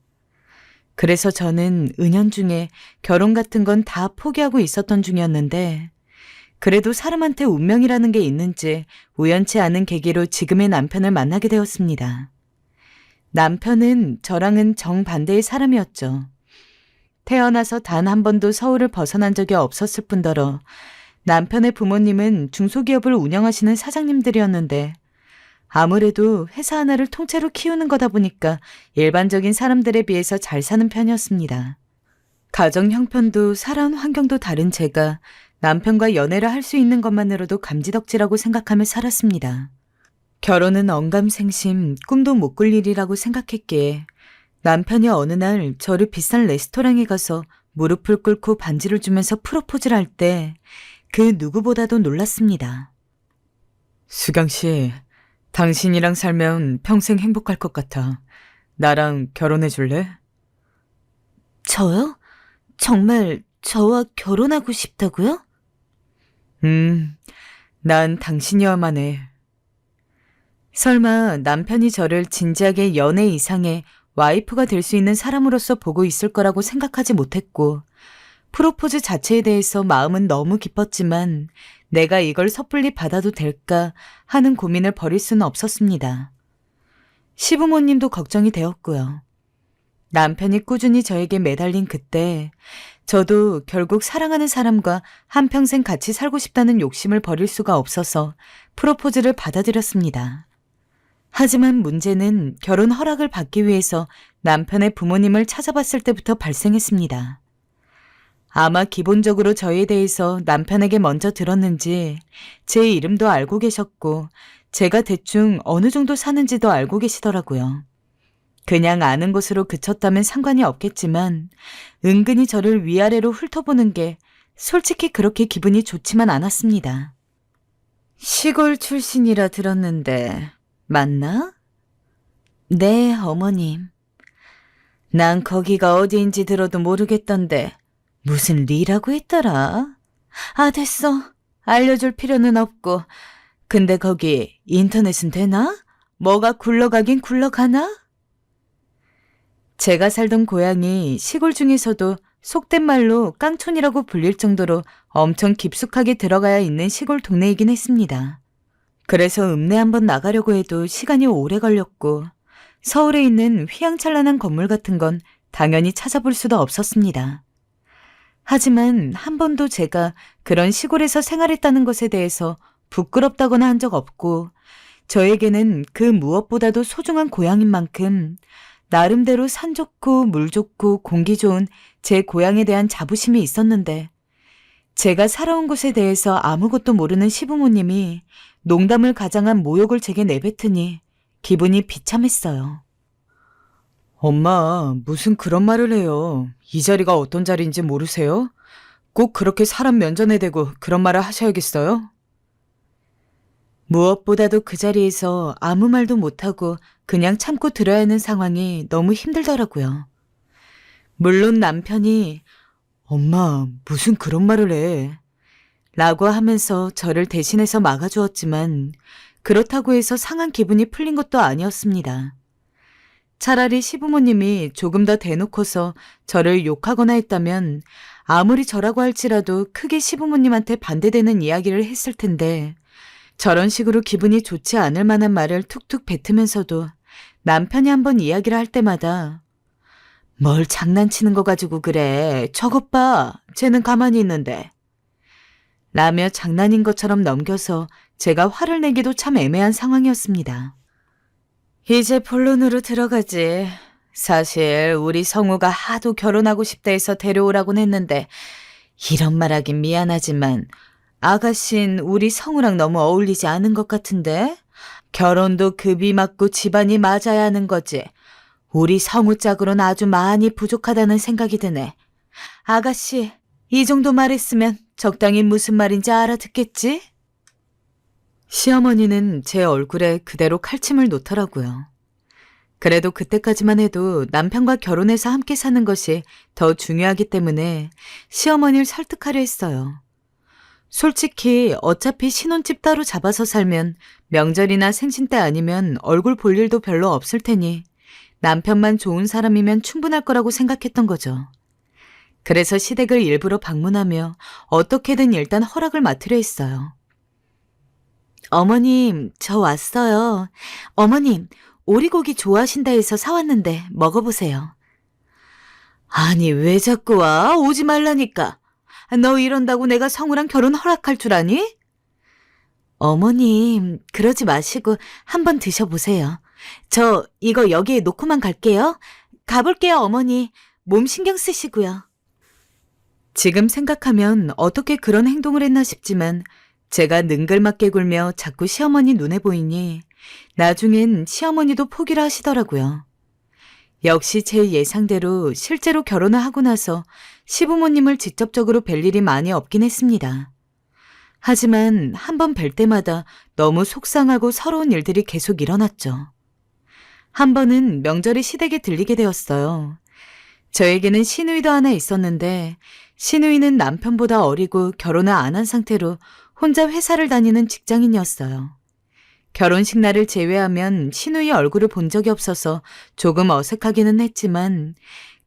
그래서 저는 은연중에 결혼 같은 건 다 포기하고 있었던 중이었는데 그래도 사람한테 운명이라는 게 있는지 우연치 않은 계기로 지금의 남편을 만나게 되었습니다. 남편은 저랑은 정반대의 사람이었죠. 태어나서 단 한 번도 서울을 벗어난 적이 없었을 뿐더러 남편의 부모님은 중소기업을 운영하시는 사장님들이었는데 아무래도 회사 하나를 통째로 키우는 거다 보니까 일반적인 사람들에 비해서 잘 사는 편이었습니다. 가정 형편도 살아온 환경도 다른 제가 남편과 연애를 할 수 있는 것만으로도 감지덕지라고 생각하며 살았습니다. 결혼은 언감생심, 꿈도 못 꿀 일이라고 생각했기에 남편이 어느 날 저를 비싼 레스토랑에 가서 무릎을 꿇고 반지를 주면서 프로포즈를 할 때 그 누구보다도 놀랐습니다. 수경 씨, 당신이랑 살면 평생 행복할 것 같아. 나랑 결혼해 줄래? 저요? 정말 저와 결혼하고 싶다고요? 난 당신이어야만 해. 설마 남편이 저를 진지하게 연애 이상의 와이프가 될 수 있는 사람으로서 보고 있을 거라고 생각하지 못했고 프로포즈 자체에 대해서 마음은 너무 기뻤지만 내가 이걸 섣불리 받아도 될까 하는 고민을 버릴 수는 없었습니다. 시부모님도 걱정이 되었고요. 남편이 꾸준히 저에게 매달린 그때 저도 결국 사랑하는 사람과 한평생 같이 살고 싶다는 욕심을 버릴 수가 없어서 프로포즈를 받아들였습니다. 하지만 문제는 결혼 허락을 받기 위해서 남편의 부모님을 찾아봤을 때부터 발생했습니다. 아마 기본적으로 저에 대해서 남편에게 먼저 들었는지 제 이름도 알고 계셨고 제가 대충 어느 정도 사는지도 알고 계시더라고요. 그냥 아는 것으로 그쳤다면 상관이 없겠지만 은근히 저를 위아래로 훑어보는 게 솔직히 그렇게 기분이 좋지만 않았습니다. 시골 출신이라 들었는데 맞나? 네, 어머님. 난 거기가 어디인지 들어도 모르겠던데 무슨 리라고 했더라? 아, 됐어. 알려줄 필요는 없고. 근데 거기 인터넷은 되나? 뭐가 굴러가긴 굴러가나? 제가 살던 고향이 시골 중에서도 속된 말로 깡촌이라고 불릴 정도로 엄청 깊숙하게 들어가야 있는 시골 동네이긴 했습니다. 그래서 읍내 한번 나가려고 해도 시간이 오래 걸렸고 서울에 있는 휘황찬란한 건물 같은 건 당연히 찾아볼 수도 없었습니다. 하지만 한 번도 제가 그런 시골에서 생활했다는 것에 대해서 부끄럽다거나 한 적 없고 저에게는 그 무엇보다도 소중한 고향인 만큼 나름대로 산 좋고 물 좋고 공기 좋은 제 고향에 대한 자부심이 있었는데 제가 살아온 곳에 대해서 아무것도 모르는 시부모님이 농담을 가장한 모욕을 제게 내뱉으니 기분이 비참했어요. 엄마, 무슨 그런 말을 해요. 이 자리가 어떤 자리인지 모르세요? 꼭 그렇게 사람 면전에 대고 그런 말을 하셔야겠어요? 무엇보다도 그 자리에서 아무 말도 못하고 그냥 참고 들어야 하는 상황이 너무 힘들더라고요. 물론 남편이 엄마, 무슨 그런 말을 해. 라고 하면서 저를 대신해서 막아주었지만 그렇다고 해서 상한 기분이 풀린 것도 아니었습니다. 차라리 시부모님이 조금 더 대놓고서 저를 욕하거나 했다면 아무리 저라고 할지라도 크게 시부모님한테 반대되는 이야기를 했을 텐데 저런 식으로 기분이 좋지 않을 만한 말을 툭툭 뱉으면서도 남편이 한번 이야기를 할 때마다 뭘 장난치는 거 가지고 그래. 저것 봐. 쟤는 가만히 있는데. 라며 장난인 것처럼 넘겨서 제가 화를 내기도 참 애매한 상황이었습니다. 이제 본론으로 들어가지. 사실 우리 성우가 하도 결혼하고 싶다 해서 데려오라곤 했는데 이런 말하긴 미안하지만 아가씨는 우리 성우랑 너무 어울리지 않은 것 같은데? 결혼도 급이 맞고 집안이 맞아야 하는 거지. 우리 성우 짝으로는 아주 많이 부족하다는 생각이 드네. 아가씨, 이 정도 말했으면 적당히 무슨 말인지 알아듣겠지? 시어머니는 제 얼굴에 그대로 칼침을 놓더라고요. 그래도 그때까지만 해도 남편과 결혼해서 함께 사는 것이 더 중요하기 때문에 시어머니를 설득하려 했어요. 솔직히 어차피 신혼집 따로 잡아서 살면 명절이나 생신 때 아니면 얼굴 볼 일도 별로 없을 테니 남편만 좋은 사람이면 충분할 거라고 생각했던 거죠. 그래서 시댁을 일부러 방문하며 어떻게든 일단 허락을 맡으려 했어요. 어머님, 저 왔어요. 어머님, 오리고기 좋아하신다 해서 사왔는데 먹어보세요. 아니, 왜 자꾸 와? 오지 말라니까. 너 이런다고 내가 성우랑 결혼 허락할 줄 아니? 어머님, 그러지 마시고 한번 드셔보세요. 저 이거 여기에 놓고만 갈게요. 가볼게요, 어머니. 몸 신경 쓰시고요. 지금 생각하면 어떻게 그런 행동을 했나 싶지만 제가 능글맞게 굴며 자꾸 시어머니 눈에 보이니 나중엔 시어머니도 포기를 하시더라고요. 역시 제 예상대로 실제로 결혼을 하고 나서 시부모님을 직접적으로 뵐 일이 많이 없긴 했습니다. 하지만 한 번 뵐 때마다 너무 속상하고 서러운 일들이 계속 일어났죠. 한 번은 명절에 시댁에 들리게 되었어요. 저에게는 시누이도 하나 있었는데 시누이는 남편보다 어리고 결혼을 안 한 상태로 혼자 회사를 다니는 직장인이었어요. 결혼식 날을 제외하면 시누이 얼굴을 본 적이 없어서 조금 어색하기는 했지만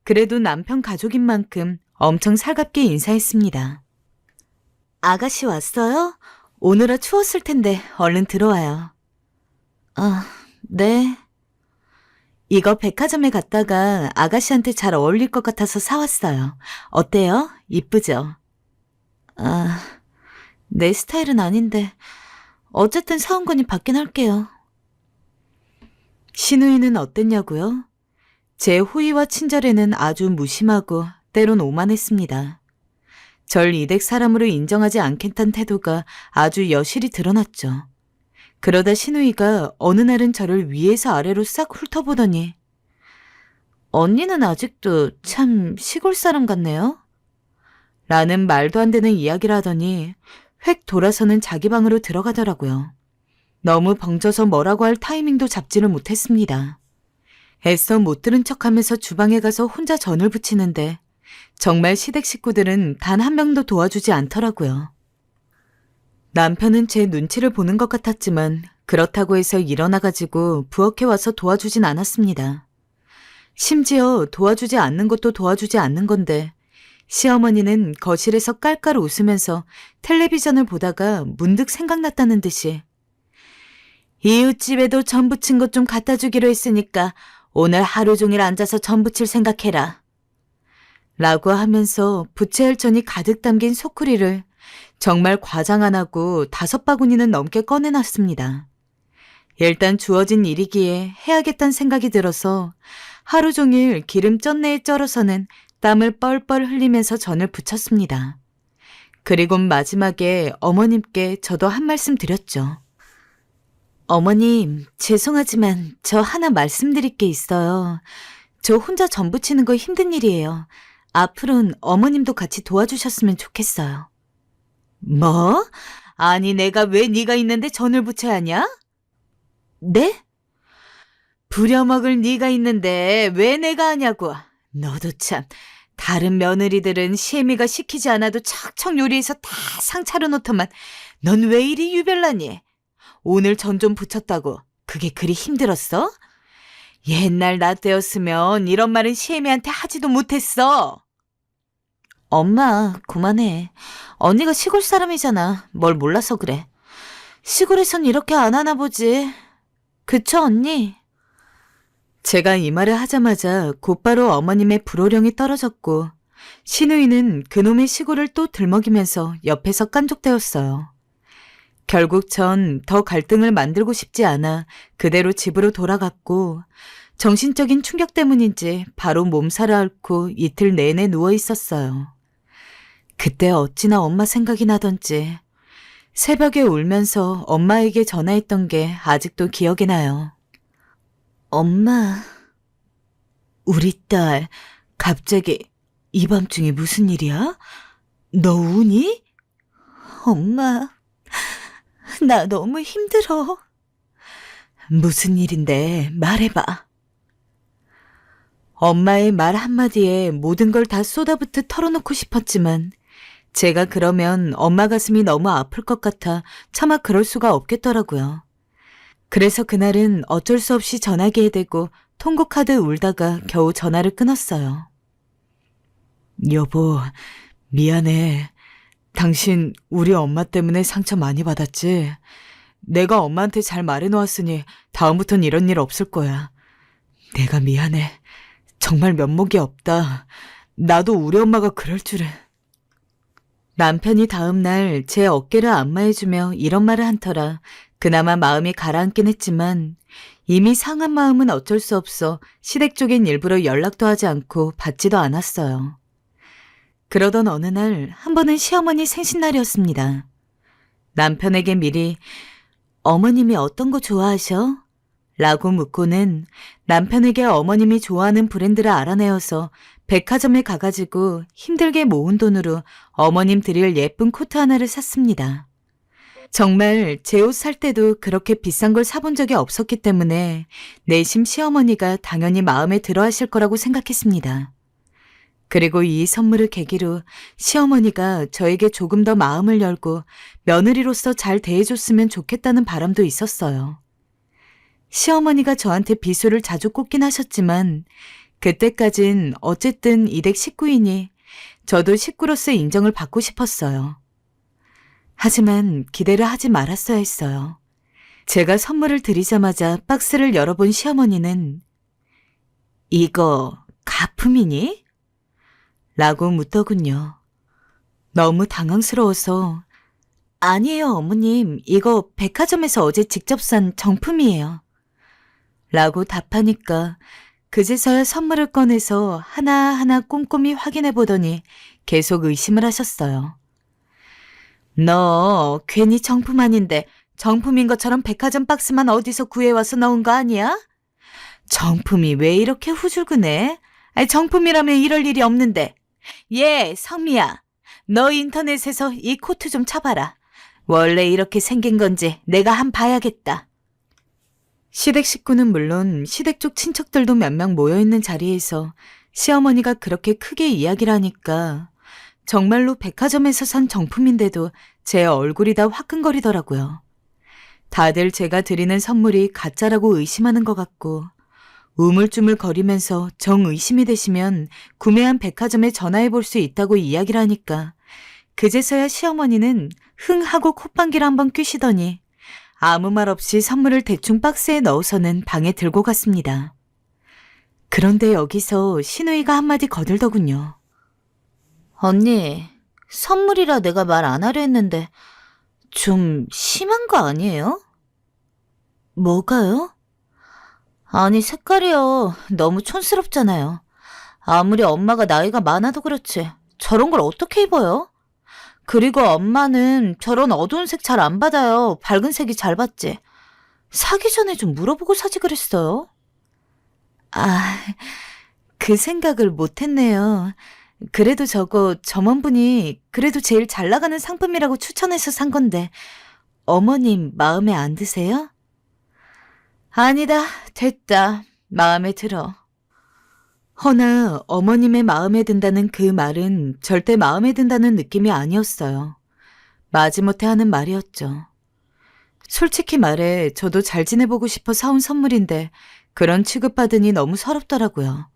그래도 남편 가족인 만큼 엄청 살갑게 인사했습니다. 아가씨 왔어요? 오느라 추웠을 텐데 얼른 들어와요. 아, 네. 이거 백화점에 갔다가 아가씨한테 잘 어울릴 것 같아서 사왔어요. 어때요? 이쁘죠? 아, 내 스타일은 아닌데 어쨌든 사온 거니 받긴 할게요. 신우이는 어땠냐고요? 제 호의와 친절에는 아주 무심하고 때론 오만했습니다. 절 이댁 사람으로 인정하지 않겠다는 태도가 아주 여실히 드러났죠. 그러다 신우이가 어느 날은 저를 위에서 아래로 싹 훑어보더니 언니는 아직도 참 시골 사람 같네요? 라는 말도 안 되는 이야기를 하더니 획 돌아서는 자기 방으로 들어가더라고요. 너무 벙쪄서 뭐라고 할 타이밍도 잡지를 못했습니다. 애써 못 들은 척하면서 주방에 가서 혼자 전을 부치는데 정말 시댁 식구들은 단 한 명도 도와주지 않더라고요. 남편은 제 눈치를 보는 것 같았지만 그렇다고 해서 일어나가지고 부엌에 와서 도와주진 않았습니다. 심지어 도와주지 않는 것도 도와주지 않는 건데 시어머니는 거실에서 깔깔 웃으면서 텔레비전을 보다가 문득 생각났다는 듯이 이웃집에도 전 부친 것 좀 갖다 주기로 했으니까 오늘 하루 종일 앉아서 전 부칠 생각해라. 라고 하면서 부채할 전이 가득 담긴 소쿠리를 정말 과장 안 하고 5바구니는 넘게 꺼내놨습니다. 일단 주어진 일이기에 해야겠다는 생각이 들어서 하루 종일 기름 쩐내에 쩔어서는 땀을 뻘뻘 흘리면서 전을 부쳤습니다. 그리고 마지막에 어머님께 저도 한 말씀 드렸죠. 어머님, 죄송하지만 저 하나 말씀드릴 게 있어요. 저 혼자 전 부치는 거 힘든 일이에요. 앞으로는 어머님도 같이 도와주셨으면 좋겠어요. 뭐? 아니 내가 왜 네가 있는데 전을 부쳐야 하냐? 네? 부려먹을 네가 있는데 왜 내가 하냐고. 너도 참 다른 며느리들은 시애미가 시키지 않아도 척척 요리해서 다 상 차려놓더만 넌 왜 이리 유별나니? 오늘 전 좀 부쳤다고 그게 그리 힘들었어? 옛날 나 때였으면 이런 말은 시애미한테 하지도 못했어. 엄마 그만해. 언니가 시골 사람이잖아. 뭘 몰라서 그래. 시골에선 이렇게 안 하나 보지. 그쵸 언니? 제가 이 말을 하자마자 곧바로 어머님의 불호령이 떨어졌고 신우이는 그놈의 시골을 또 들먹이면서 옆에서 깐족대었어요. 결국 전 더 갈등을 만들고 싶지 않아 그대로 집으로 돌아갔고 정신적인 충격 때문인지 바로 몸살을 앓고 이틀 내내 누워 있었어요. 그때 어찌나 엄마 생각이 나던지 새벽에 울면서 엄마에게 전화했던 게 아직도 기억이 나요. 엄마, 우리 딸 갑자기 이 밤중에 무슨 일이야? 너 우니? 엄마, 나 너무 힘들어. 무슨 일인데 말해봐. 엄마의 말 한마디에 모든 걸 다 쏟아붓듯 털어놓고 싶었지만 제가 그러면 엄마 가슴이 너무 아플 것 같아 차마 그럴 수가 없겠더라고요. 그래서 그날은 어쩔 수 없이 전화기에 대고 통곡하듯 울다가 겨우 전화를 끊었어요. 여보, 미안해. 당신 우리 엄마 때문에 상처 많이 받았지? 내가 엄마한테 잘 말해놓았으니 다음부턴 이런 일 없을 거야. 내가 미안해. 정말 면목이 없다. 나도 우리 엄마가 그럴 줄은. 남편이 다음날 제 어깨를 안마해주며 이런 말을 한 터라 그나마 마음이 가라앉긴 했지만 이미 상한 마음은 어쩔 수 없어 시댁 쪽엔 일부러 연락도 하지 않고 받지도 않았어요. 그러던 어느 날 한 번은 시어머니 생신날이었습니다. 남편에게 미리 어머님이 어떤 거 좋아하셔? 라고 묻고는 남편에게 어머님이 좋아하는 브랜드를 알아내어서 백화점에 가가지고 힘들게 모은 돈으로 어머님 드릴 예쁜 코트 하나를 샀습니다. 정말 제 옷 살 때도 그렇게 비싼 걸 사본 적이 없었기 때문에 내심 시어머니가 당연히 마음에 들어 하실 거라고 생각했습니다. 그리고 이 선물을 계기로 시어머니가 저에게 조금 더 마음을 열고 며느리로서 잘 대해줬으면 좋겠다는 바람도 있었어요. 시어머니가 저한테 비수를 자주 꽂긴 하셨지만 그때까진 어쨌든 이댁 식구이니 저도 식구로서 인정을 받고 싶었어요. 하지만 기대를 하지 말았어야 했어요. 제가 선물을 드리자마자 박스를 열어본 시어머니는 이거 가품이니? 라고 묻더군요. 너무 당황스러워서 아니에요 어머님, 이거 백화점에서 어제 직접 산 정품이에요. 라고 답하니까 그제서야 선물을 꺼내서 하나하나 꼼꼼히 확인해 보더니 계속 의심을 하셨어요. 너 괜히 정품 아닌데 정품인 것처럼 백화점 박스만 어디서 구해와서 넣은 거 아니야? 정품이 왜 이렇게 후줄근해? 아니, 정품이라면 이럴 일이 없는데. 성미야. 너 인터넷에서 이 코트 좀 쳐봐라. 원래 이렇게 생긴 건지 내가 한 봐야겠다. 시댁 식구는 물론 시댁 쪽 친척들도 몇 명 모여있는 자리에서 시어머니가 그렇게 크게 이야기를 하니까 정말로 백화점에서 산 정품인데도 제 얼굴이 다 화끈거리더라고요. 다들 제가 드리는 선물이 가짜라고 의심하는 것 같고 우물쭈물 거리면서 정의심이 되시면 구매한 백화점에 전화해 볼 수 있다고 이야기를 하니까 그제서야 시어머니는 흥 하고 콧방귀를 한번 뀌시더니 아무 말 없이 선물을 대충 박스에 넣어서는 방에 들고 갔습니다. 그런데 여기서 신우이가 한마디 거들더군요. 언니, 선물이라 내가 말 안 하려 했는데 좀 심한 거 아니에요? 뭐가요? 아니, 색깔이요. 너무 촌스럽잖아요. 아무리 엄마가 나이가 많아도 그렇지. 저런 걸 어떻게 입어요? 그리고 엄마는 저런 어두운 색 잘 안 받아요. 밝은 색이 잘 받지. 사기 전에 좀 물어보고 사지 그랬어요. 그 생각을 못했네요. 그래도 저거 점원분이 그래도 제일 잘 나가는 상품이라고 추천해서 산 건데 어머님 마음에 안 드세요? 아니다, 됐다. 마음에 들어. 허나 어머님의 마음에 든다는 그 말은 절대 마음에 든다는 느낌이 아니었어요. 마지못해 하는 말이었죠. 솔직히 말해 저도 잘 지내보고 싶어 사온 선물인데 그런 취급받으니 너무 서럽더라고요.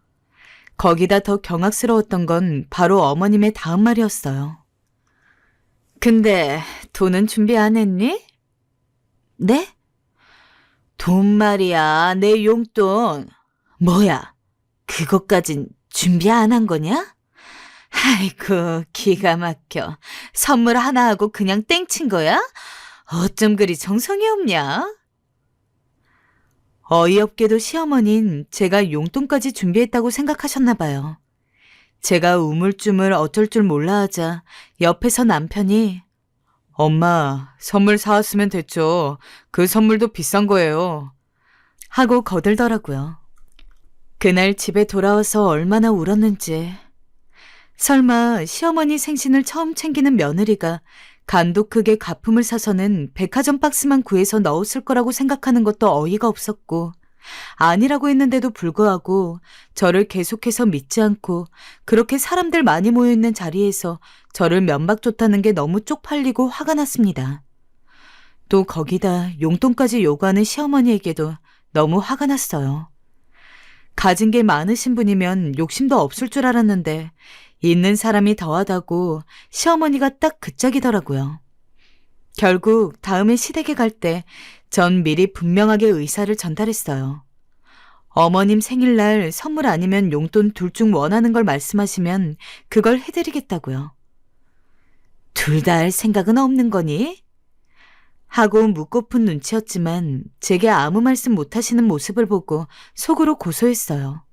거기다 더 경악스러웠던 건 바로 어머님의 다음 말이었어요. 근데 돈은 준비 안 했니? 네? 돈 말이야, 내 용돈. 뭐야, 그것까진 준비 안 한 거냐? 아이고, 기가 막혀. 선물 하나 하고 그냥 땡친 거야? 어쩜 그리 정성이 없냐? 어이없게도 시어머니는 제가 용돈까지 준비했다고 생각하셨나 봐요. 제가 우물쭈물 어쩔 줄 몰라 하자 옆에서 남편이 엄마, 선물 사왔으면 됐죠. 그 선물도 비싼 거예요. 하고 거들더라고요. 그날 집에 돌아와서 얼마나 울었는지. 설마 시어머니 생신을 처음 챙기는 며느리가 간도 크게 가품을 사서는 백화점 박스만 구해서 넣었을 거라고 생각하는 것도 어이가 없었고 아니라고 했는데도 불구하고 저를 계속해서 믿지 않고 그렇게 사람들 많이 모여있는 자리에서 저를 면박 줬다는 게 너무 쪽팔리고 화가 났습니다. 또 거기다 용돈까지 요구하는 시어머니에게도 너무 화가 났어요. 가진 게 많으신 분이면 욕심도 없을 줄 알았는데 있는 사람이 더하다고 시어머니가 딱 그 짝이더라고요. 결국 다음에 시댁에 갈 때 전 미리 분명하게 의사를 전달했어요. 어머님 생일날 선물 아니면 용돈 둘 중 원하는 걸 말씀하시면 그걸 해드리겠다고요. 둘 다 할 생각은 없는 거니? 하고 묻고픈 눈치였지만 제게 아무 말씀 못하시는 모습을 보고 속으로 고소했어요.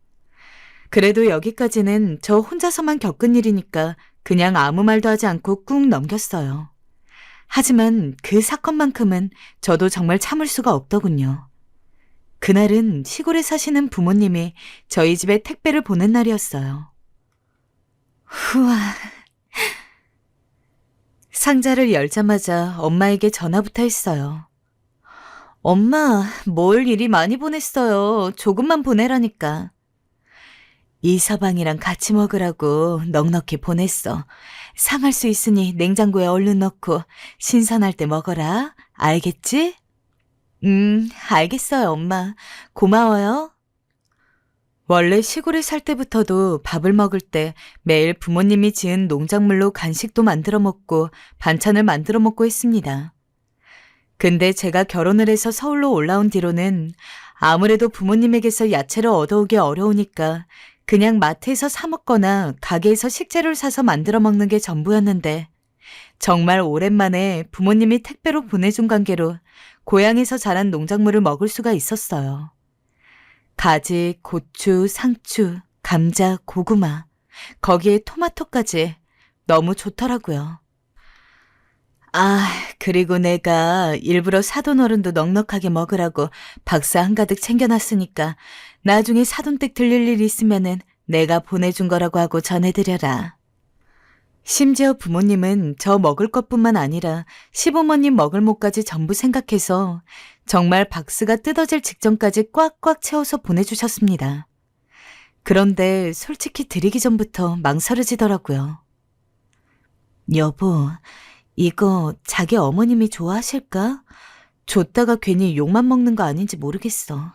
그래도 여기까지는 저 혼자서만 겪은 일이니까 그냥 아무 말도 하지 않고 꾹 넘겼어요. 하지만 그 사건만큼은 저도 정말 참을 수가 없더군요. 그날은 시골에 사시는 부모님이 저희 집에 택배를 보낸 날이었어요. 후와. 상자를 열자마자 엄마에게 전화부터 했어요. 엄마, 뭘 이리 많이 보냈어요. 조금만 보내라니까. 이서방이랑 같이 먹으라고 넉넉히 보냈어. 상할 수 있으니 냉장고에 얼른 넣고 신선할 때 먹어라. 알겠지? 알겠어요, 엄마. 고마워요. 원래 시골에 살 때부터도 밥을 먹을 때 매일 부모님이 지은 농작물로 간식도 만들어 먹고 반찬을 만들어 먹고 했습니다. 근데 제가 결혼을 해서 서울로 올라온 뒤로는 아무래도 부모님에게서 야채를 얻어오기 어려우니까 그냥 마트에서 사 먹거나 가게에서 식재료를 사서 만들어 먹는 게 전부였는데 정말 오랜만에 부모님이 택배로 보내준 관계로 고향에서 자란 농작물을 먹을 수가 있었어요. 가지, 고추, 상추, 감자, 고구마, 거기에 토마토까지 너무 좋더라고요. 아, 그리고 내가 일부러 사돈 어른도 넉넉하게 먹으라고 박스 한가득 챙겨놨으니까 나중에 사돈댁 들릴 일 있으면은 내가 보내준 거라고 하고 전해드려라. 심지어 부모님은 저 먹을 것뿐만 아니라 시부모님 먹을 몫까지 전부 생각해서 정말 박스가 뜯어질 직전까지 꽉꽉 채워서 보내주셨습니다. 그런데 솔직히 드리기 전부터 망설여지더라고요. 여보, 이거 자기 어머님이 좋아하실까? 줬다가 괜히 욕만 먹는 거 아닌지 모르겠어.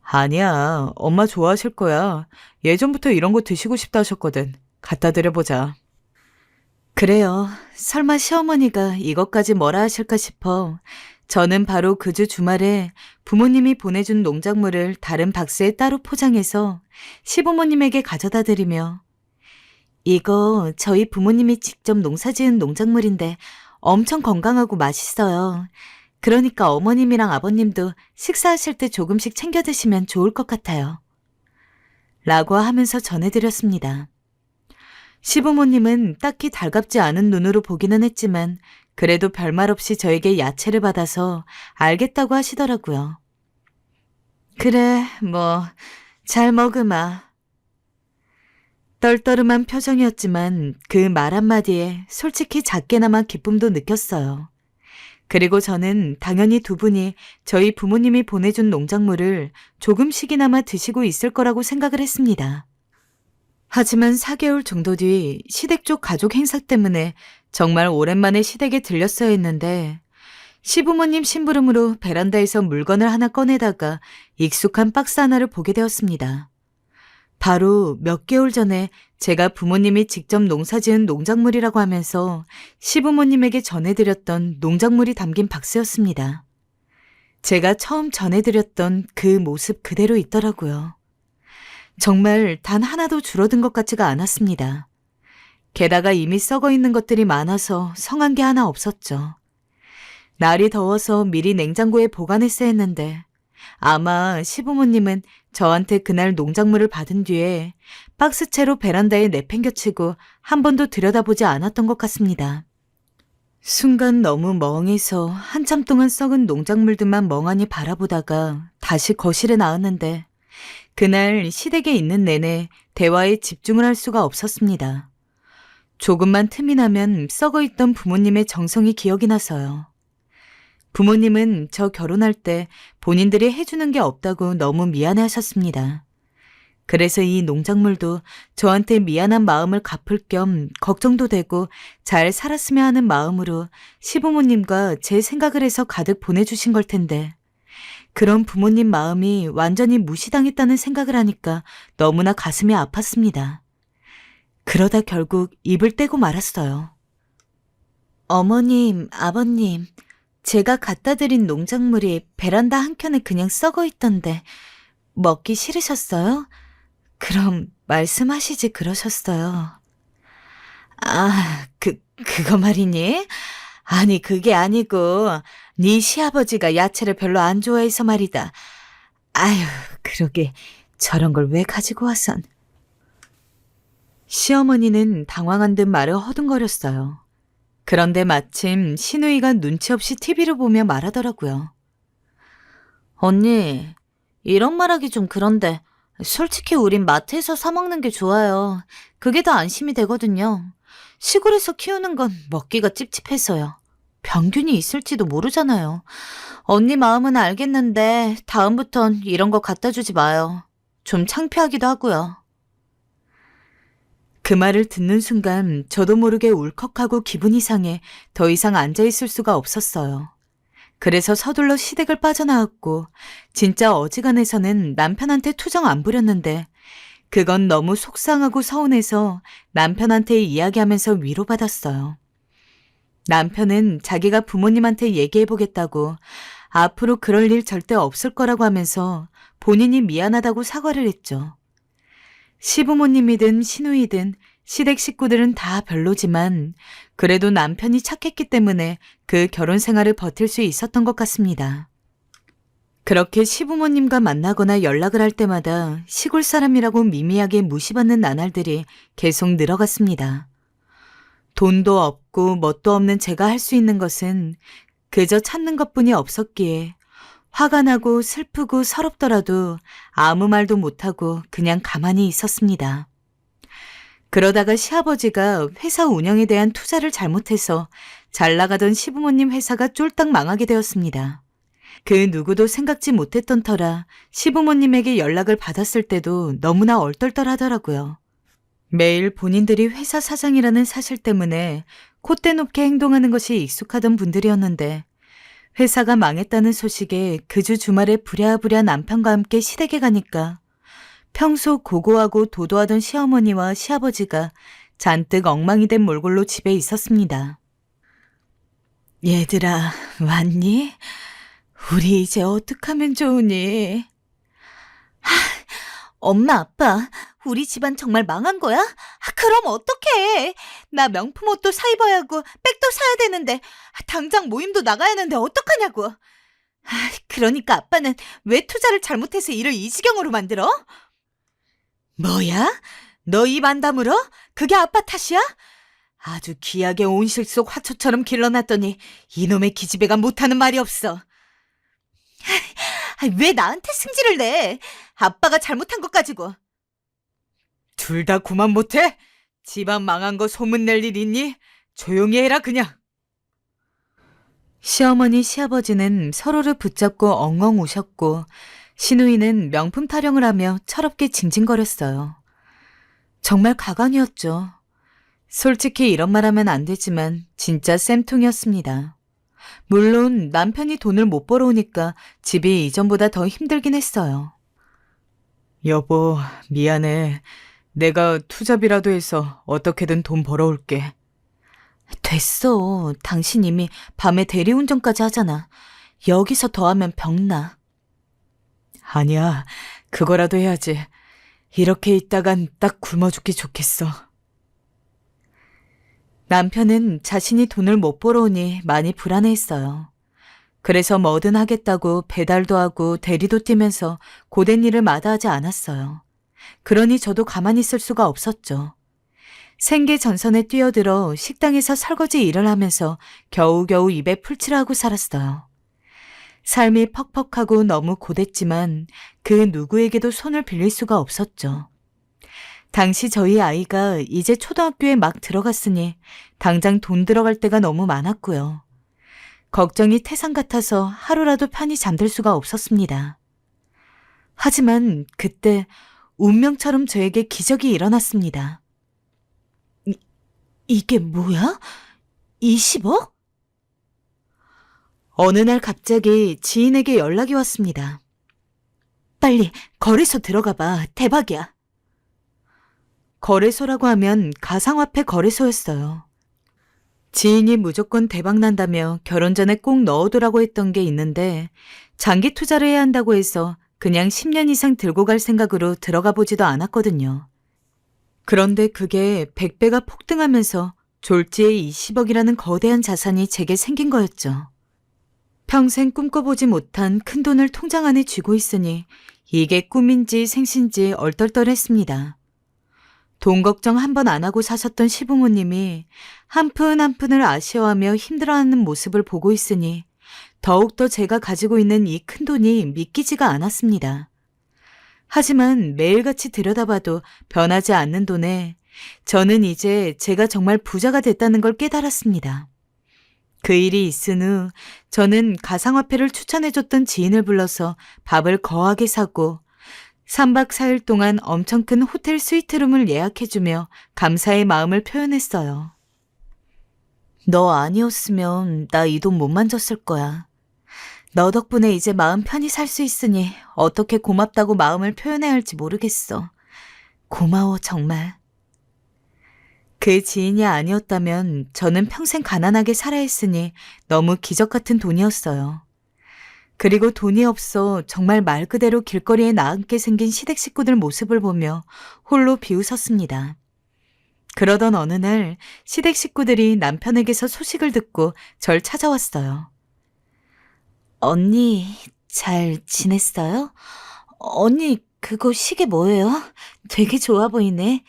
아니야, 엄마 좋아하실 거야. 예전부터 이런 거 드시고 싶다 하셨거든. 갖다 드려보자. 그래요. 설마 시어머니가 이것까지 뭐라 하실까 싶어 저는 바로 그 주 주말에 부모님이 보내준 농작물을 다른 박스에 따로 포장해서 시부모님에게 가져다 드리며 이거 저희 부모님이 직접 농사지은 농작물인데 엄청 건강하고 맛있어요. 그러니까 어머님이랑 아버님도 식사하실 때 조금씩 챙겨 드시면 좋을 것 같아요. 라고 하면서 전해드렸습니다. 시부모님은 딱히 달갑지 않은 눈으로 보기는 했지만 그래도 별말 없이 저에게 야채를 받아서 알겠다고 하시더라고요. 그래, 뭐 잘 먹으마. 떨떠름한 표정이었지만 그 말 한마디에 솔직히 작게나마 기쁨도 느꼈어요. 그리고 저는 당연히 두 분이 저희 부모님이 보내준 농작물을 조금씩이나마 드시고 있을 거라고 생각을 했습니다. 하지만 4개월 정도 뒤 시댁 쪽 가족 행사 때문에 정말 오랜만에 시댁에 들렸어야 했는데 시부모님 심부름으로 베란다에서 물건을 하나 꺼내다가 익숙한 박스 하나를 보게 되었습니다. 바로 몇 개월 전에 제가 부모님이 직접 농사지은 농작물이라고 하면서 시부모님에게 전해드렸던 농작물이 담긴 박스였습니다. 제가 처음 전해드렸던 그 모습 그대로 있더라고요. 정말 단 하나도 줄어든 것 같지가 않았습니다. 게다가 이미 썩어 있는 것들이 많아서 성한 게 하나 없었죠. 날이 더워서 미리 냉장고에 보관했어야 했는데 아마 시부모님은 저한테 그날 농작물을 받은 뒤에 박스채로 베란다에 내팽겨치고 한 번도 들여다보지 않았던 것 같습니다. 순간 너무 멍해서 한참 동안 썩은 농작물들만 멍하니 바라보다가 다시 거실에 나왔는데 그날 시댁에 있는 내내 대화에 집중을 할 수가 없었습니다. 조금만 틈이 나면 썩어있던 부모님의 정성이 기억이 나서요. 부모님은 저 결혼할 때 본인들이 해주는 게 없다고 너무 미안해 하셨습니다. 그래서 이 농작물도 저한테 미안한 마음을 갚을 겸 걱정도 되고 잘 살았으면 하는 마음으로 시부모님과 제 생각을 해서 가득 보내주신 걸 텐데 그런 부모님 마음이 완전히 무시당했다는 생각을 하니까 너무나 가슴이 아팠습니다. 그러다 결국 입을 떼고 말았어요. 어머님, 아버님, 제가 갖다 드린 농작물이 베란다 한켠에 그냥 썩어 있던데 먹기 싫으셨어요? 그럼 말씀하시지 그러셨어요. 아, 그거 말이니? 아니 그게 아니고 네 시아버지가 야채를 별로 안 좋아해서 말이다. 아유, 그러게 저런 걸 왜 가지고 와선. 시어머니는 당황한 듯 말을 허둥거렸어요. 그런데 마침 시누이가 눈치 없이 TV를 보며 말하더라고요. 언니, 이런 말하기 좀 그런데 솔직히 우린 마트에서 사 먹는 게 좋아요. 그게 더 안심이 되거든요. 시골에서 키우는 건 먹기가 찝찝해서요. 병균이 있을지도 모르잖아요. 언니 마음은 알겠는데 다음부턴 이런 거 갖다 주지 마요. 좀 창피하기도 하고요. 그 말을 듣는 순간 저도 모르게 울컥하고 기분이 상해 더 이상 앉아있을 수가 없었어요. 그래서 서둘러 시댁을 빠져나왔고 진짜 어지간해서는 남편한테 투정 안 부렸는데 그건 너무 속상하고 서운해서 남편한테 이야기하면서 위로받았어요. 남편은 자기가 부모님한테 얘기해보겠다고 앞으로 그럴 일 절대 없을 거라고 하면서 본인이 미안하다고 사과를 했죠. 시부모님이든 시누이든 시댁 식구들은 다 별로지만 그래도 남편이 착했기 때문에 그 결혼 생활을 버틸 수 있었던 것 같습니다. 그렇게 시부모님과 만나거나 연락을 할 때마다 시골 사람이라고 미미하게 무시받는 나날들이 계속 늘어갔습니다. 돈도 없고 뭣도 없는 제가 할 수 있는 것은 그저 찾는 것뿐이 없었기에 화가 나고 슬프고 서럽더라도 아무 말도 못하고 그냥 가만히 있었습니다. 그러다가 시아버지가 회사 운영에 대한 투자를 잘못해서 잘 나가던 시부모님 회사가 쫄딱 망하게 되었습니다. 그 누구도 생각지 못했던 터라 시부모님에게 연락을 받았을 때도 너무나 얼떨떨하더라고요. 매일 본인들이 회사 사장이라는 사실 때문에 콧대 높게 행동하는 것이 익숙하던 분들이었는데 회사가 망했다는 소식에 그 주 주말에 부랴부랴 남편과 함께 시댁에 가니까 평소 고고하고 도도하던 시어머니와 시아버지가 잔뜩 엉망이 된 몰골로 집에 있었습니다. 얘들아, 왔니? 우리 이제 어떡하면 좋으니? 엄마, 아빠, 우리 집안 정말 망한 거야? 그럼 어떡해? 나 명품 옷도 사 입어야 하고 백도 사야 되는데 당장 모임도 나가야 하는데 어떡하냐고. 그러니까 아빠는 왜 투자를 잘못해서 일을 이 지경으로 만들어? 뭐야? 너 입 안 다물어? 그게 아빠 탓이야? 아주 귀하게 온실 속 화초처럼 길러놨더니 이놈의 기집애가 못하는 말이 없어. 왜 나한테 승질을 내? 아빠가 잘못한 것 가지고. 둘 다 그만 못해? 집안 망한 거 소문낼 일 있니? 조용히 해라 그냥. 시어머니 시아버지는 서로를 붙잡고 엉엉 우셨고 시누이는 명품 타령을 하며 철없게 징징거렸어요. 정말 가관이었죠. 솔직히 이런 말 하면 안 되지만 진짜 쌤통이었습니다. 물론 남편이 돈을 못 벌어오니까 집이 이전보다 더 힘들긴 했어요. 여보, 미안해. 내가 투잡이라도 해서 어떻게든 돈 벌어올게. 됐어. 당신 이미 밤에 대리운전까지 하잖아. 여기서 더 하면 병나. 아니야. 그거라도 해야지. 이렇게 있다간 딱 굶어 죽기 좋겠어. 남편은 자신이 돈을 못 벌어오니 많이 불안해했어요. 그래서 뭐든 하겠다고 배달도 하고 대리도 뛰면서 고된 일을 마다하지 않았어요. 그러니 저도 가만히 있을 수가 없었죠. 생계 전선에 뛰어들어 식당에서 설거지 일을 하면서 겨우겨우 입에 풀칠을 하고 살았어요. 삶이 퍽퍽하고 너무 고됐지만 그 누구에게도 손을 빌릴 수가 없었죠. 당시 저희 아이가 이제 초등학교에 막 들어갔으니 당장 돈 들어갈 때가 너무 많았고요. 걱정이 태산 같아서 하루라도 편히 잠들 수가 없었습니다. 하지만 그때 운명처럼 저에게 기적이 일어났습니다. 이게 뭐야? 20억? 어느 날 갑자기 지인에게 연락이 왔습니다. 빨리 거래소 들어가 봐. 대박이야. 거래소라고 하면 가상화폐 거래소였어요. 지인이 무조건 대박난다며 결혼 전에 꼭 넣어두라고 했던 게 있는데 장기 투자를 해야 한다고 해서 그냥 10년 이상 들고 갈 생각으로 들어가 보지도 않았거든요. 그런데 그게 100배가 폭등하면서 졸지에 20억이라는 거대한 자산이 제게 생긴 거였죠. 평생 꿈꿔보지 못한 큰 돈을 통장 안에 쥐고 있으니 이게 꿈인지 생신지 얼떨떨했습니다. 돈 걱정 한 번 안 하고 사셨던 시부모님이 한 푼 한 푼을 아쉬워하며 힘들어하는 모습을 보고 있으니 더욱더 제가 가지고 있는 이 큰 돈이 믿기지가 않았습니다. 하지만 매일같이 들여다봐도 변하지 않는 돈에 저는 이제 제가 정말 부자가 됐다는 걸 깨달았습니다. 그 일이 있은 후 저는 가상화폐를 추천해줬던 지인을 불러서 밥을 거하게 사고 3박 4일 동안 엄청 큰 호텔 스위트룸을 예약해주며 감사의 마음을 표현했어요. 너 아니었으면 나 이 돈 못 만졌을 거야. 너 덕분에 이제 마음 편히 살 수 있으니 어떻게 고맙다고 마음을 표현해야 할지 모르겠어. 고마워 정말. 그 지인이 아니었다면 저는 평생 가난하게 살아야 했으니 너무 기적 같은 돈이었어요. 그리고 돈이 없어 정말 말 그대로 길거리에 나앉게 생긴 시댁 식구들 모습을 보며 홀로 비웃었습니다. 그러던 어느 날 시댁 식구들이 남편에게서 소식을 듣고 절 찾아왔어요. 언니, 잘 지냈어요? 언니, 그거 시계 뭐예요? 되게 좋아 보이네.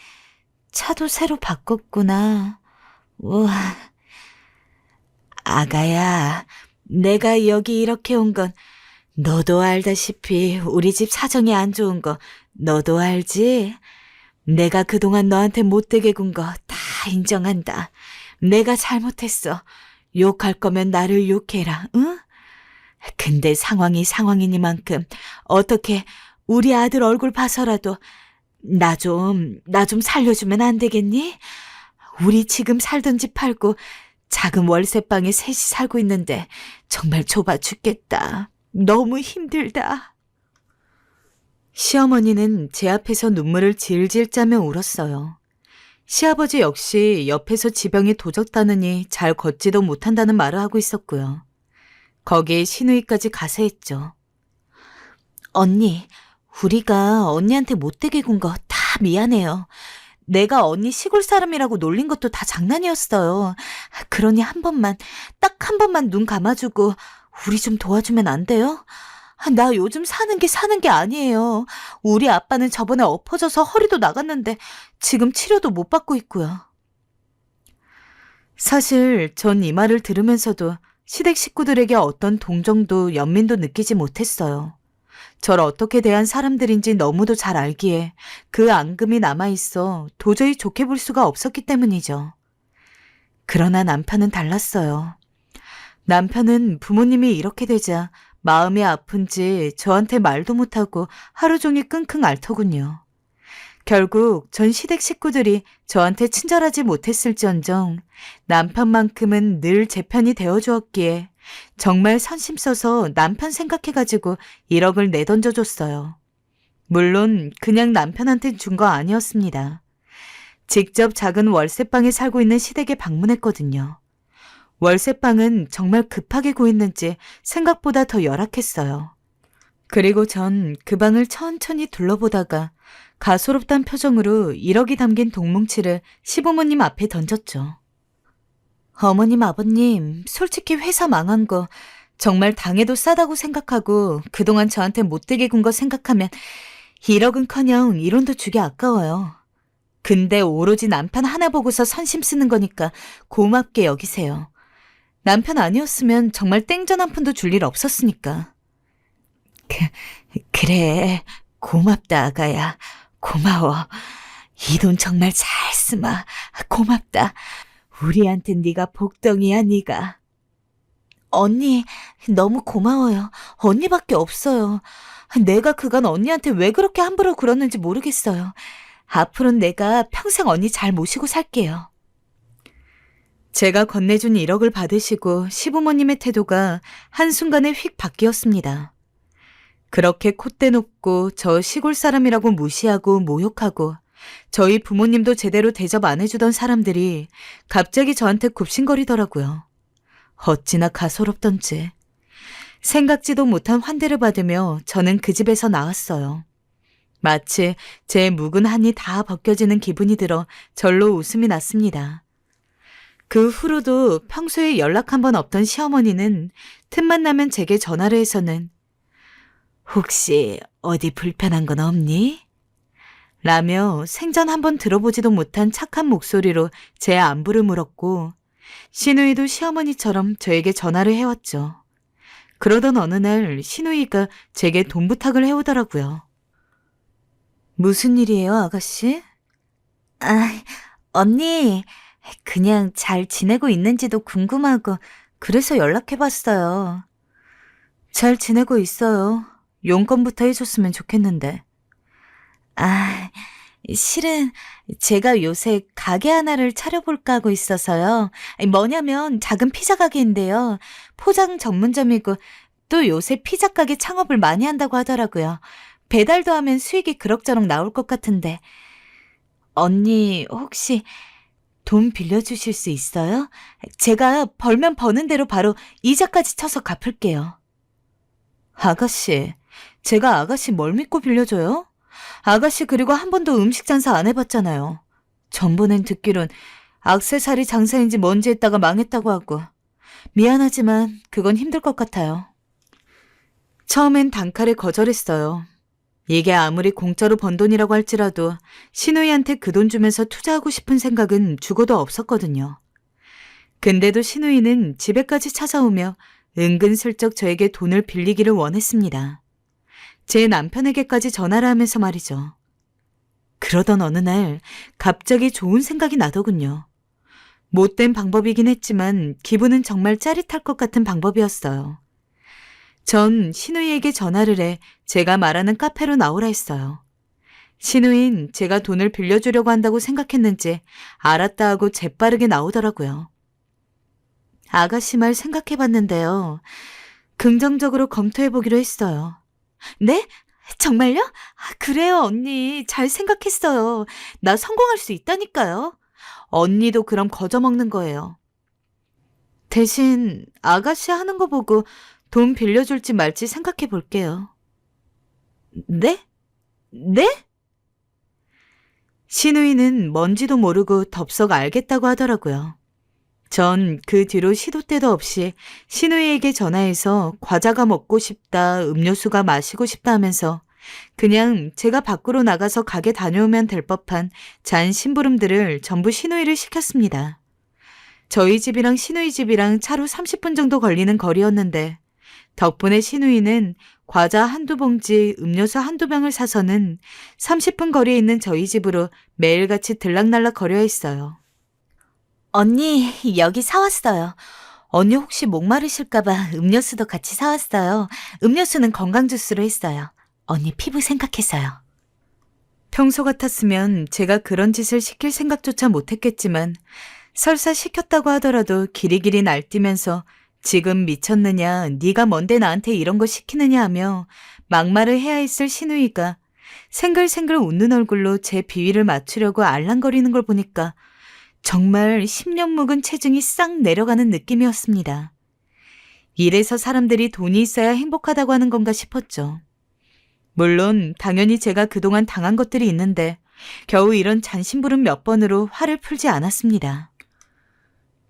차도 새로 바꿨구나. 우와. 아가야, 내가 여기 이렇게 온 건 너도 알다시피 우리 집 사정이 안 좋은 거 너도 알지? 내가 그동안 너한테 못되게 군 거 다 인정한다. 내가 잘못했어. 욕할 거면 나를 욕해라, 응? 근데 상황이 상황이니만큼 어떻게 우리 아들 얼굴 봐서라도 나 좀 살려주면 안 되겠니? 우리 지금 살던 집 팔고 작은 월세방에 셋이 살고 있는데 정말 좁아 죽겠다. 너무 힘들다. 시어머니는 제 앞에서 눈물을 질질 짜며 울었어요. 시아버지 역시 옆에서 지병이 도졌다느니 잘 걷지도 못한다는 말을 하고 있었고요. 거기에 시누이까지 가세했죠. 언니, 우리가 언니한테 못되게 군 거 다 미안해요. 내가 언니 시골 사람이라고 놀린 것도 다 장난이었어요. 그러니 딱 한 번만 눈 감아주고 우리 좀 도와주면 안 돼요? 나 요즘 사는 게 아니에요. 우리 아빠는 저번에 엎어져서 허리도 나갔는데 지금 치료도 못 받고 있고요. 사실 전 이 말을 들으면서도 시댁 식구들에게 어떤 동정도 연민도 느끼지 못했어요. 절 어떻게 대한 사람들인지 너무도 잘 알기에 그 앙금이 남아있어 도저히 좋게 볼 수가 없었기 때문이죠. 그러나 남편은 달랐어요. 남편은 부모님이 이렇게 되자 마음이 아픈지 저한테 말도 못하고 하루 종일 끙끙 앓더군요. 결국 전 시댁 식구들이 저한테 친절하지 못했을지언정 남편만큼은 늘 제 편이 되어주었기에 정말 선심 써서 남편 생각해가지고 1억을 내던져줬어요. 물론 그냥 남편한테 준 거 아니었습니다. 직접 작은 월세방에 살고 있는 시댁에 방문했거든요. 월세방은 정말 급하게 구했는지 생각보다 더 열악했어요. 그리고 전 그 방을 천천히 둘러보다가 가소롭단 표정으로 1억이 담긴 돈뭉치를 시부모님 앞에 던졌죠. 어머님, 아버님, 솔직히 회사 망한 거 정말 당해도 싸다고 생각하고 그동안 저한테 못되게 군 거 생각하면 1억은커녕 1원도 주기 아까워요. 근데 오로지 남편 하나 보고서 선심 쓰는 거니까 고맙게 여기세요. 남편 아니었으면 정말 땡전 한 푼도 줄 일 없었으니까. 그래, 고맙다 아가야. 고마워. 이 돈 정말 잘 쓰마. 고맙다. 우리한텐 네가 복덩이야, 네가. 언니, 너무 고마워요. 언니밖에 없어요. 내가 그간 언니한테 왜 그렇게 함부로 굴었는지 모르겠어요. 앞으로는 내가 평생 언니 잘 모시고 살게요. 제가 건네준 1억을 받으시고 시부모님의 태도가 한순간에 휙 바뀌었습니다. 그렇게 콧대 높고 저 시골 사람이라고 무시하고 모욕하고 저희 부모님도 제대로 대접 안 해주던 사람들이 갑자기 저한테 굽신거리더라고요. 어찌나 가소롭던지. 생각지도 못한 환대를 받으며 저는 그 집에서 나왔어요. 마치 제 묵은 한이 다 벗겨지는 기분이 들어 절로 웃음이 났습니다. 그 후로도 평소에 연락 한 번 없던 시어머니는 틈만 나면 제게 전화를 해서는 혹시 어디 불편한 건 없니? 라며 생전 한 번 들어보지도 못한 착한 목소리로 제 안부를 물었고 시누이도 시어머니처럼 저에게 전화를 해왔죠. 그러던 어느 날 시누이가 제게 돈 부탁을 해오더라고요. 무슨 일이에요, 아가씨? 언니, 그냥 잘 지내고 있는지도 궁금하고 그래서 연락해봤어요. 잘 지내고 있어요. 용건부터 해줬으면 좋겠는데. 실은 제가 요새 가게 하나를 차려볼까 하고 있어서요. 뭐냐면 작은 피자 가게인데요. 포장 전문점이고 또 요새 피자 가게 창업을 많이 한다고 하더라고요. 배달도 하면 수익이 그럭저럭 나올 것 같은데. 언니 혹시 돈 빌려주실 수 있어요? 제가 벌면 버는 대로 바로 이자까지 쳐서 갚을게요. 아가씨, 제가 아가씨 뭘 믿고 빌려줘요? 아가씨 그리고 한 번도 음식 장사 안 해봤잖아요. 전번엔 듣기론 액세서리 장사인지 뭔지 했다가 망했다고 하고. 미안하지만 그건 힘들 것 같아요. 처음엔 단칼에 거절했어요. 이게 아무리 공짜로 번 돈이라고 할지라도 신우이한테 그 돈 주면서 투자하고 싶은 생각은 죽어도 없었거든요. 근데도 신우이는 집에까지 찾아오며 은근슬쩍 저에게 돈을 빌리기를 원했습니다. 제 남편에게까지 전화를 하면서 말이죠. 그러던 어느 날 갑자기 좋은 생각이 나더군요. 못된 방법이긴 했지만 기분은 정말 짜릿할 것 같은 방법이었어요. 전 신우이에게 전화를 해 제가 말하는 카페로 나오라 했어요. 신우인 제가 돈을 빌려주려고 한다고 생각했는지 알았다 하고 재빠르게 나오더라고요. 아가씨 말 생각해봤는데요. 긍정적으로 검토해보기로 했어요. 네? 정말요? 그래요, 언니. 잘 생각했어요. 나 성공할 수 있다니까요. 언니도 그럼 거저먹는 거예요. 대신 아가씨 하는 거 보고 돈 빌려줄지 말지 생각해 볼게요. 네? 네? 신우이는 뭔지도 모르고 덥석 알겠다고 하더라고요. 전 그 뒤로 시도 때도 없이 신우이에게 전화해서 과자가 먹고 싶다, 음료수가 마시고 싶다 하면서 그냥 제가 밖으로 나가서 가게 다녀오면 될 법한 잔 심부름들을 전부 신우이를 시켰습니다. 저희 집이랑 신우이 집이랑 차로 30분 정도 걸리는 거리였는데 덕분에 신우이는 과자 한두 봉지, 음료수 한두 병을 사서는 30분 거리에 있는 저희 집으로 매일같이 들락날락 거려 했어요. 언니, 여기 사왔어요. 언니 혹시 목마르실까봐 음료수도 같이 사왔어요. 음료수는 건강 주스로 했어요. 언니 피부 생각해서요. 평소 같았으면 제가 그런 짓을 시킬 생각조차 못했겠지만 설사 시켰다고 하더라도 길이길이 날뛰면서 지금 미쳤느냐, 네가 뭔데 나한테 이런 거 시키느냐 하며 막말을 해야 했을 신우이가 생글생글 웃는 얼굴로 제 비위를 맞추려고 알랑거리는 걸 보니까 정말 10년 묵은 체중이 싹 내려가는 느낌이었습니다. 이래서 사람들이 돈이 있어야 행복하다고 하는 건가 싶었죠. 물론 당연히 제가 그동안 당한 것들이 있는데 겨우 이런 잔심부름 몇 번으로 화를 풀지 않았습니다.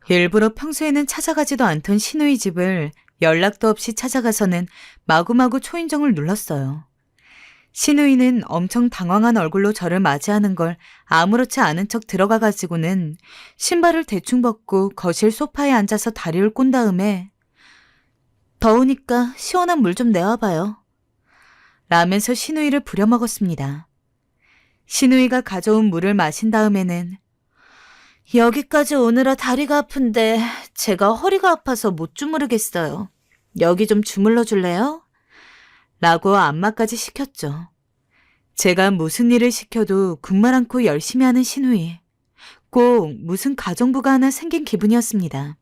일부러 평소에는 찾아가지도 않던 신우이 집을 연락도 없이 찾아가서는 마구마구 초인종을 눌렀어요. 신우이는 엄청 당황한 얼굴로 저를 맞이하는 걸 아무렇지 않은 척 들어가가지고는 신발을 대충 벗고 거실 소파에 앉아서 다리를 꼰 다음에 더우니까 시원한 물 좀 내와봐요. 라면서 신우이를 부려먹었습니다. 신우이가 가져온 물을 마신 다음에는 여기까지 오느라 다리가 아픈데 제가 허리가 아파서 못 주무르겠어요. 여기 좀 주물러 줄래요? 라고 안마까지 시켰죠. 제가 무슨 일을 시켜도 군말 않고 열심히 하는 신우이. 꼭 무슨 가정부가 하나 생긴 기분이었습니다.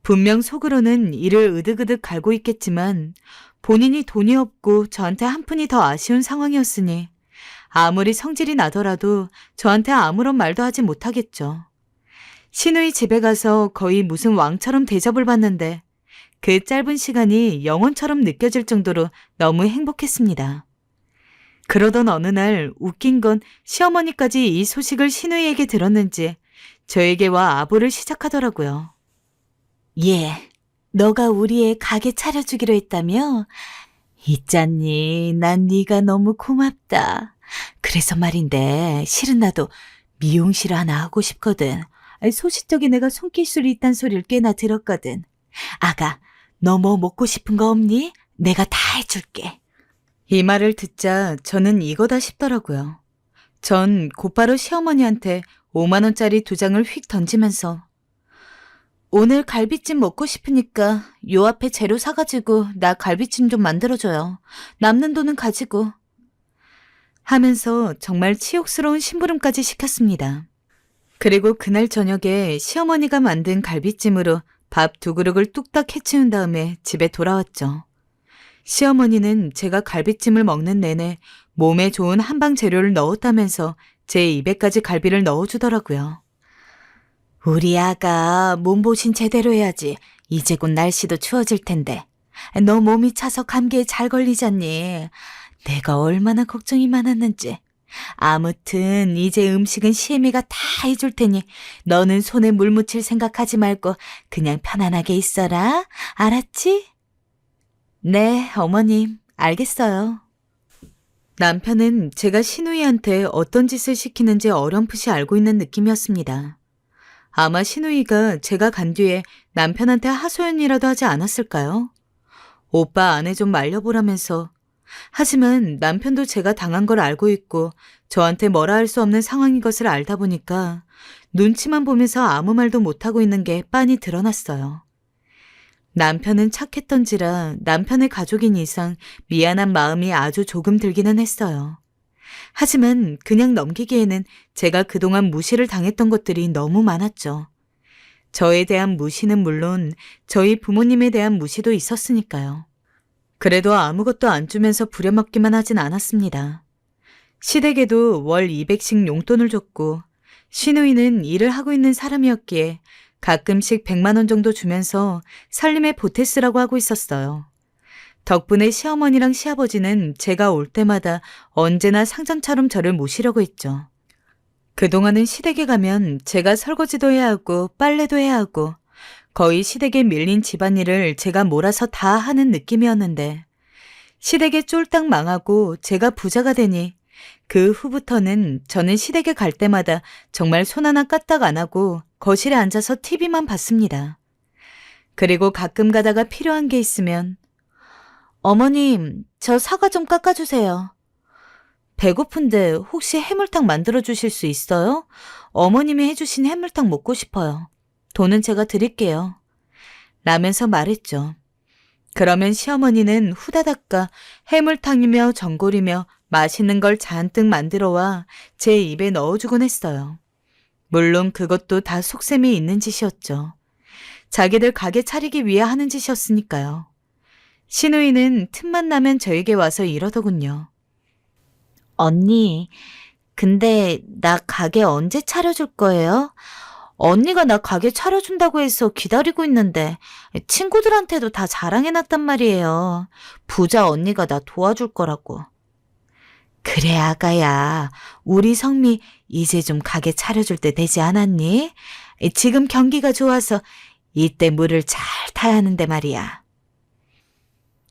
분명 속으로는 이를 으득으득 갈고 있겠지만 본인이 돈이 없고 저한테 한 푼이 더 아쉬운 상황이었으니 아무리 성질이 나더라도 저한테 아무런 말도 하지 못하겠죠. 신우이 집에 가서 거의 무슨 왕처럼 대접을 받는데 그 짧은 시간이 영원처럼 느껴질 정도로 너무 행복했습니다. 그러던 어느 날 웃긴 건 시어머니까지 이 소식을 신우이에게 들었는지 저에게 와 아부를 시작하더라고요. 예, 너가 우리 애 가게 차려주기로 했다며? 있잖니, 난 네가 너무 고맙다. 그래서 말인데 실은 나도 미용실 하나 하고 싶거든. 소시적인 애가 손기술이 있단 소리를 꽤나 들었거든. 아가, 너 뭐 먹고 싶은 거 없니? 내가 다 해줄게. 이 말을 듣자 저는 이거다 싶더라고요. 전 곧바로 시어머니한테 5만 원짜리 2장을 휙 던지면서 오늘 갈비찜 먹고 싶으니까 요 앞에 재료 사가지고 나 갈비찜 좀 만들어줘요. 남는 돈은 가지고. 하면서 정말 치욕스러운 심부름까지 시켰습니다. 그리고 그날 저녁에 시어머니가 만든 갈비찜으로 밥 2그릇을 뚝딱 해치운 다음에 집에 돌아왔죠. 시어머니는 제가 갈비찜을 먹는 내내 몸에 좋은 한방 재료를 넣었다면서 제 입에까지 갈비를 넣어주더라고요. 우리 아가 몸보신 제대로 해야지. 이제 곧 날씨도 추워질 텐데. 너 몸이 차서 감기에 잘 걸리잖니. 내가 얼마나 걱정이 많았는지. 아무튼 이제 음식은 시애미가 다 해줄 테니 너는 손에 물 묻힐 생각하지 말고 그냥 편안하게 있어라. 알았지? 네, 어머님, 알겠어요. 남편은 제가 신우이한테 어떤 짓을 시키는지 어렴풋이 알고 있는 느낌이었습니다. 아마 신우이가 제가 간 뒤에 남편한테 하소연이라도 하지 않았을까요? 오빠 아내 좀 말려보라면서. 하지만 남편도 제가 당한 걸 알고 있고 저한테 뭐라 할 수 없는 상황인 것을 알다 보니까 눈치만 보면서 아무 말도 못하고 있는 게 빤히 드러났어요. 남편은 착했던지라 남편의 가족인 이상 미안한 마음이 아주 조금 들기는 했어요. 하지만 그냥 넘기기에는 제가 그동안 무시를 당했던 것들이 너무 많았죠. 저에 대한 무시는 물론 저희 부모님에 대한 무시도 있었으니까요. 그래도 아무것도 안 주면서 부려먹기만 하진 않았습니다. 시댁에도 월 200씩 용돈을 줬고 시누이는 일을 하고 있는 사람이었기에 가끔씩 100만 원 정도 주면서 살림에 보태 쓰라고 하고 있었어요. 덕분에 시어머니랑 시아버지는 제가 올 때마다 언제나 상전처럼 저를 모시려고 했죠. 그동안은 시댁에 가면 제가 설거지도 해야 하고 빨래도 해야 하고 거의 시댁에 밀린 집안일을 제가 몰아서 다 하는 느낌이었는데 시댁에 쫄딱 망하고 제가 부자가 되니 그 후부터는 저는 시댁에 갈 때마다 정말 손 하나 까딱 안 하고 거실에 앉아서 TV만 봤습니다. 그리고 가끔 가다가 필요한 게 있으면 어머님, 저 사과 좀 깎아주세요. 배고픈데 혹시 해물탕 만들어 주실 수 있어요? 어머님이 해주신 해물탕 먹고 싶어요. 돈은 제가 드릴게요. 라면서 말했죠. 그러면 시어머니는 후다닥가 해물탕이며 전골이며 맛있는 걸 잔뜩 만들어와 제 입에 넣어주곤 했어요. 물론 그것도 다 속셈이 있는 짓이었죠. 자기들 가게 차리기 위해 하는 짓이었으니까요. 시누이는 틈만 나면 저에게 와서 이러더군요. 언니, 근데 나 가게 언제 차려줄 거예요? 언니가 나 가게 차려준다고 해서 기다리고 있는데 친구들한테도 다 자랑해놨단 말이에요. 부자 언니가 나 도와줄 거라고. 그래 아가야, 우리 성미 이제 좀 가게 차려줄 때 되지 않았니? 지금 경기가 좋아서 이때 물을 잘 타야 하는데 말이야.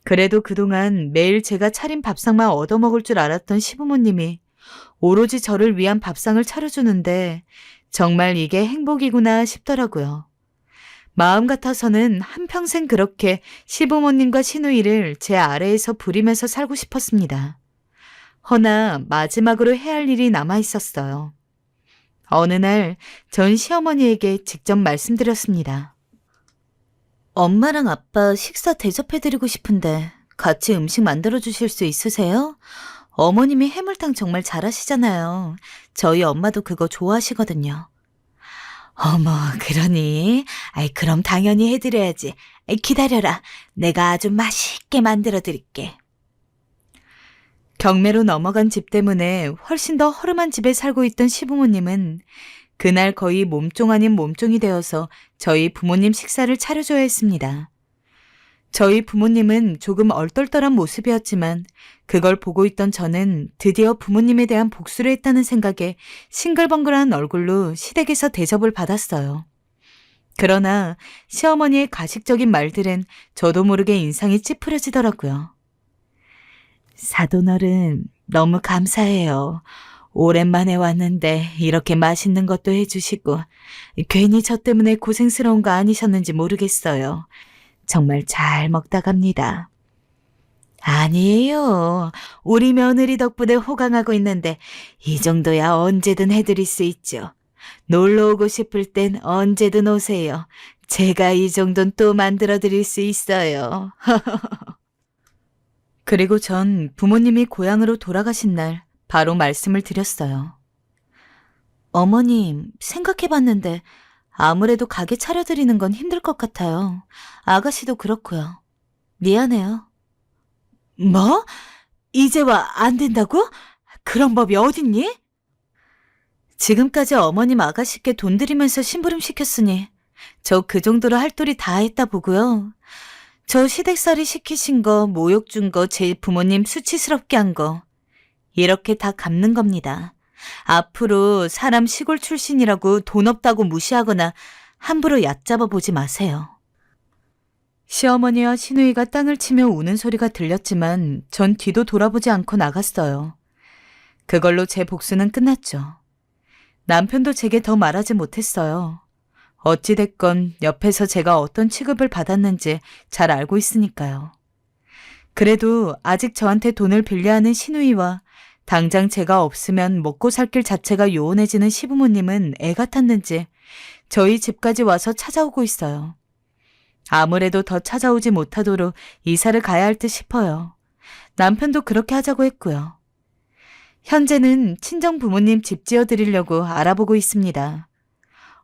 그래도 그동안 매일 제가 차린 밥상만 얻어먹을 줄 알았던 시부모님이 오로지 저를 위한 밥상을 차려주는데 정말 이게 행복이구나 싶더라고요. 마음 같아서는 한평생 그렇게 시부모님과 시누이를 제 아래에서 부리면서 살고 싶었습니다. 허나 마지막으로 해야 할 일이 남아 있었어요. 어느 날 전 시어머니에게 직접 말씀드렸습니다. 엄마랑 아빠 식사 대접해드리고 싶은데 같이 음식 만들어주실 수 있으세요? 어머님이 해물탕 정말 잘하시잖아요. 저희 엄마도 그거 좋아하시거든요. 어머, 그러니? 그럼 당연히 해드려야지. 기다려라. 내가 아주 맛있게 만들어드릴게. 경매로 넘어간 집 때문에 훨씬 더 허름한 집에 살고 있던 시부모님은 그날 거의 몸종 아닌 몸종이 되어서 저희 부모님 식사를 차려줘야 했습니다. 저희 부모님은 조금 얼떨떨한 모습이었지만 그걸 보고 있던 저는 드디어 부모님에 대한 복수를 했다는 생각에 싱글벙글한 얼굴로 시댁에서 대접을 받았어요. 그러나 시어머니의 가식적인 말들은 저도 모르게 인상이 찌푸려지더라고요. 사돈어른 너무 감사해요. 오랜만에 왔는데 이렇게 맛있는 것도 해주시고 괜히 저 때문에 고생스러운 거 아니셨는지 모르겠어요. 정말 잘 먹다 갑니다. 아니에요. 우리 며느리 덕분에 호강하고 있는데 이 정도야 언제든 해드릴 수 있죠. 놀러 오고 싶을 땐 언제든 오세요. 제가 이 정도는 또 만들어 드릴 수 있어요. 그리고 전 부모님이 고향으로 돌아가신 날 바로 말씀을 드렸어요. 어머님, 생각해봤는데 아무래도 가게 차려드리는 건 힘들 것 같아요. 아가씨도 그렇고요. 미안해요. 뭐? 이제 와 안 된다고? 그런 법이 어딨니? 지금까지 어머님 아가씨께 돈 들이면서 심부름 시켰으니 저 그 정도로 할 도리 다 했다 보고요. 저 시댁살이 시키신 거, 모욕 준 거, 제 부모님 수치스럽게 한 거 이렇게 다 갚는 겁니다. 앞으로 사람 시골 출신이라고 돈 없다고 무시하거나 함부로 얕잡아 보지 마세요. 시어머니와 시누이가 땅을 치며 우는 소리가 들렸지만 전 뒤도 돌아보지 않고 나갔어요. 그걸로 제 복수는 끝났죠. 남편도 제게 더 말하지 못했어요. 어찌됐건 옆에서 제가 어떤 취급을 받았는지 잘 알고 있으니까요. 그래도 아직 저한테 돈을 빌려하는 시누이와 당장 제가 없으면 먹고 살 길 자체가 요원해지는 시부모님은 애 같았는지 저희 집까지 와서 찾아오고 있어요. 아무래도 더 찾아오지 못하도록 이사를 가야 할 듯 싶어요. 남편도 그렇게 하자고 했고요. 현재는 친정 부모님 집 지어드리려고 알아보고 있습니다.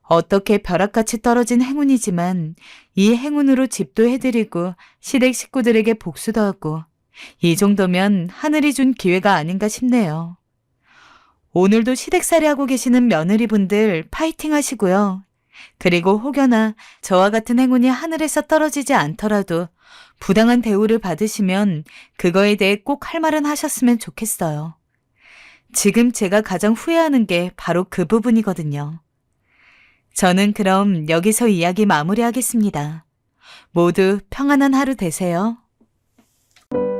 어떻게 벼락같이 떨어진 행운이지만 이 행운으로 집도 해드리고 시댁 식구들에게 복수도 하고 이 정도면 하늘이 준 기회가 아닌가 싶네요. 오늘도 시댁살이 하고 계시는 며느리분들 파이팅 하시고요. 그리고 혹여나 저와 같은 행운이 하늘에서 떨어지지 않더라도 부당한 대우를 받으시면 그거에 대해 꼭 할 말은 하셨으면 좋겠어요. 지금 제가 가장 후회하는 게 바로 그 부분이거든요. 저는 그럼 여기서 이야기 마무리하겠습니다. 모두 평안한 하루 되세요.